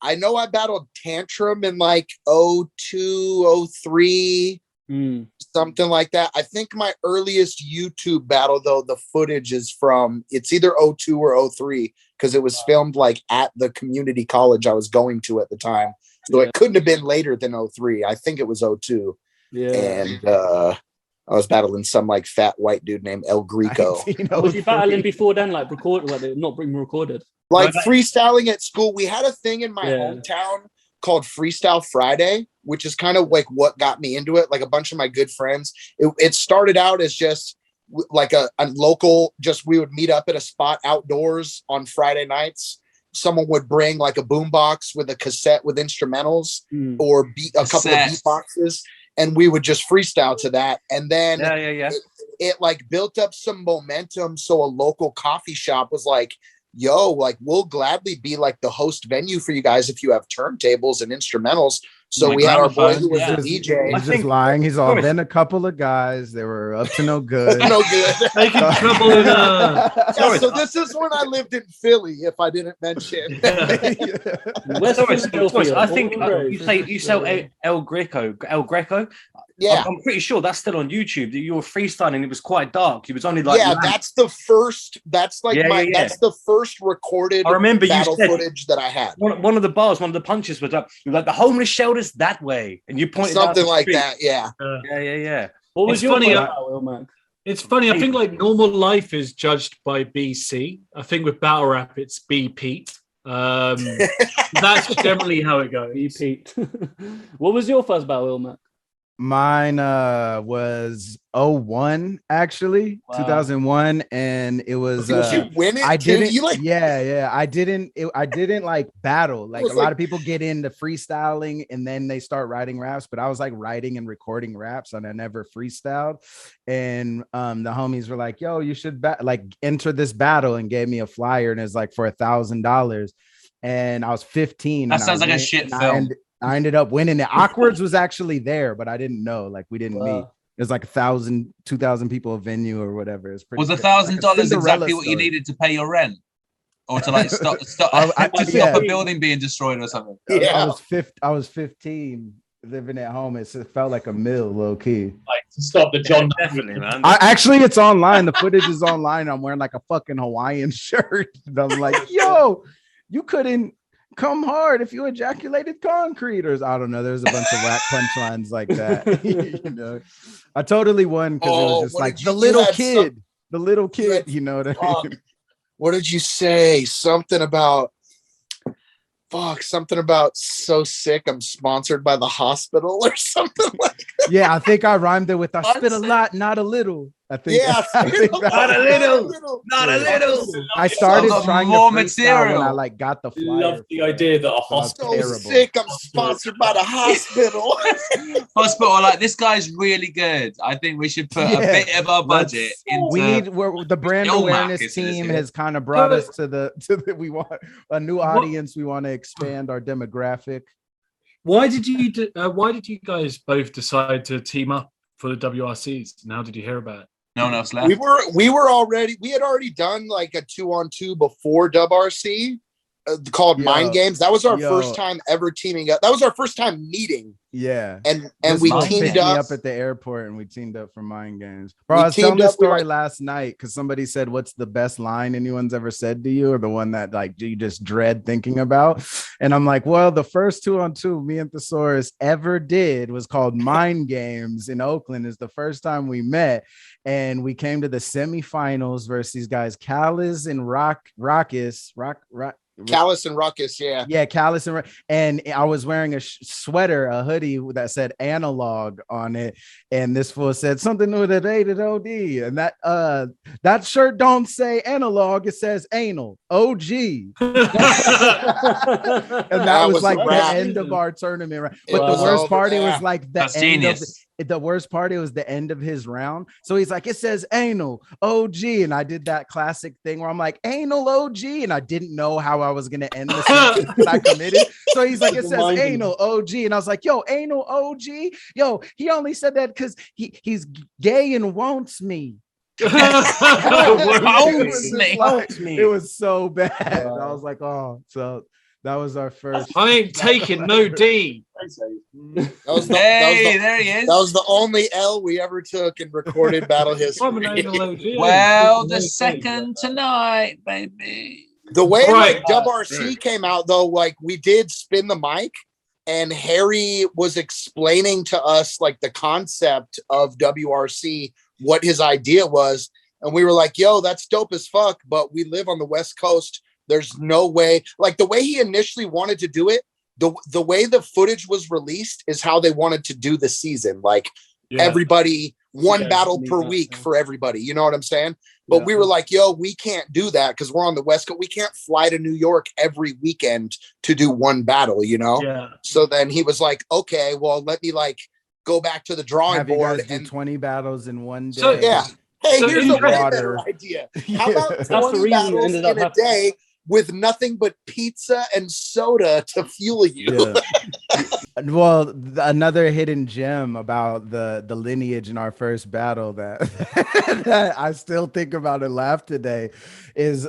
I know I battled Tantrum in 02, 03, something like that. I think my earliest YouTube battle, though, the footage is from, it's either 02 or 03, because it was filmed at the community college I was going to at the time. So it couldn't have been later than 03. I think it was 02. Yeah. And I was battling some fat white dude named El Greco. Was you battling before then, recorded, not being recorded? Freestyling at school. We had a thing in my hometown called Freestyle Friday, which is kind of what got me into it. A bunch of my good friends. It started out as just a local, we would meet up at a spot outdoors on Friday nights. Someone would bring a boombox with a cassette with instrumentals or a couple of beatboxes. And we would just freestyle to that. And then it built up some momentum. So a local coffee shop was yo, we'll gladly be the host venue for you guys if you have turntables and instrumentals. So we had our boy who was the DJ. He's just lying. He's all been a couple of guys. They were up to no good. No good. Making trouble in so this is when I lived in Philly, if I didn't mention. I think you sell El Greco. Yeah, I'm pretty sure that's still on YouTube. You were freestyling. It was quite dark. It was only that's the first. That's that's the first recorded. I remember battle footage that I had. One of the bars, one of the punches was the homeless shelters that way, and you pointed something out like that. Yeah. What was your funny? Will, it's funny. I think normal life is judged by BC. I think with battle rap, it's B Pete. That's generally how it goes. B Pete. What was your first battle, Will? Mine was 01, actually. Wow. 2001, and it was did you win it? I didn't I didn't battle. A lot of people get into freestyling and then they start writing raps, but I was writing and recording raps and I never freestyled. And the homies were like, yo, you should enter this battle, and gave me a flyer, and it's for $1,000. And I was 15. That sounds like a shit film. I ended up winning it. Awkwards was actually there, but I didn't know. We didn't meet. It was 1,000, 2,000 people a venue or whatever. It was $1,000 exactly what you needed to pay your rent, or to stop a building being destroyed or something? Yeah. I was 15, living at home. It felt like a mill, low key. To stop the John. Definitely, man. Actually, it's online. The footage is online. I'm wearing a fucking Hawaiian shirt. And I'm like, yo, you couldn't come hard if you ejaculated concrete, or I don't know. There's a bunch of rap punchlines like that. I totally won because it was just the little kid. You know what I mean? What did you say? Something about so sick I'm sponsored by the hospital or something like that. Yeah, I think I rhymed it with I spit a lot, not a little. I think, yeah, not a little. I started trying more material when I got the flyer. Love the idea that a hospital so sick I'm sponsored by the hospital. Hospital, this guy's really good. I think we should put a bit of our budget into. The brand awareness team has kind of brought us to the we want a new audience. We want to expand our demographic. Why did you guys both decide to team up for the WRCs? And how did you hear about it? No one else left. We had already done a 2-on-2 before WRC. called Mind Games. That was our first time ever teaming up. That was our first time meeting. Yeah. And we teamed me up up at the airport, and we teamed up for Mind Games. Bro, I was telling this story last night because somebody said, "What's the best line anyone's ever said to you, or the one that like you just dread thinking about?" And I'm like, well, the first 2-on-2 me and Thesaurus ever did was called Mind Games in Oakland. Is the first time we met, and we came to the semifinals versus these guys, Callus and Ruckus. Callus and Ruckus, yeah, Callus and I was wearing a sweater, a hoodie that said analog on it, and this fool said something with a rated OD, and that shirt don't say analog, it says anal OG. And that was like the end of our tournament, right? But the worst part, it was like the end of the worst part, it was the end of his round. So he's like, it says anal OG. And I did that classic thing where I'm like, anal OG. And I didn't know how I was going to end the sentence, but I committed. So he's like, it says anal OG. And I was like, yo, anal OG. Yo, he only said that because he's gay and wants me. It was so bad. I was like, oh, so that was our first. I ain't taking no D. There he is. That was the only L we ever took in recorded battle history. Well, the second tonight, baby. The way like WRC came out, though, like we did spin the mic, and Harry was explaining to us like the concept of WRC, what his idea was, and we were like, "Yo, that's dope as fuck," but we live on the West Coast. There's no way. Like the way he initially wanted to do it, the way the footage was released is how they wanted to do the season. Like everybody, one battle per week for everybody. You know what I'm saying? But we were like, yo, we can't do that because we're on the West Coast. We can't fly to New York every weekend to do one battle, you know? Yeah. So then he was like, okay, well, let me like go back to the drawing board and 20 battles in one day. So hey, here's a way better idea. How about 20 battles in a day with nothing but pizza and soda to fuel you? Well, another hidden gem about the lineage in our first battle that I still think about and laugh today is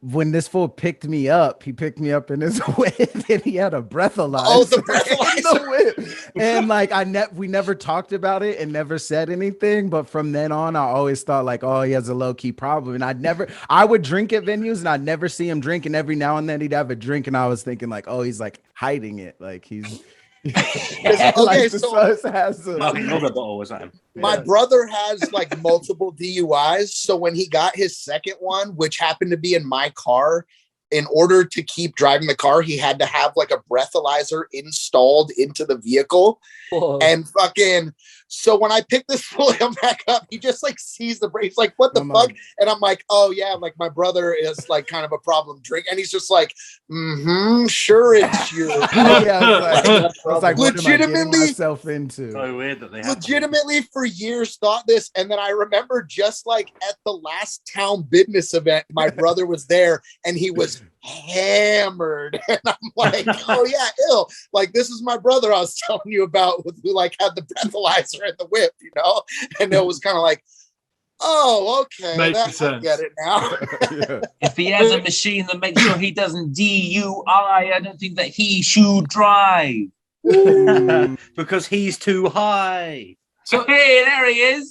when this fool picked me up, he picked me up in his whip and he had a breathalyzer. Oh, the breathalyzer. Whip. And like we never talked about it and never said anything. But from then on, I always thought like, oh, he has a low-key problem. And I would drink at venues and I'd never see him drink. And every now and then he'd have a drink. And I was thinking like, oh, he's like hiding it. Like he's okay, so another bottle was that? My brother has like multiple DUIs. So when he got his second one, which happened to be in my car, in order to keep driving the car, he had to have like a breathalyzer installed into the vehicle. Whoa. And fucking, so when I picked this Liam back up, he just like sees the break. He's like, what the fuck? And I'm like, oh yeah, like my brother is like kind of a problem drink. And he's just like, sure it's you. I was like, legitimately, what am I getting myself into? So weird that they legitimately for years thought this. And then I remember just like at the last town business event, my brother was there and he was hammered. And I'm like, oh yeah, ill. Like this is my brother I was telling you about who like had the breathalyzer and the whip, you know? And it was kind of like, oh, okay. Makes sense. I get it now. If he has a machine that makes sure he doesn't DUI, I don't think that he should drive. Because he's too high. So hey, there he is.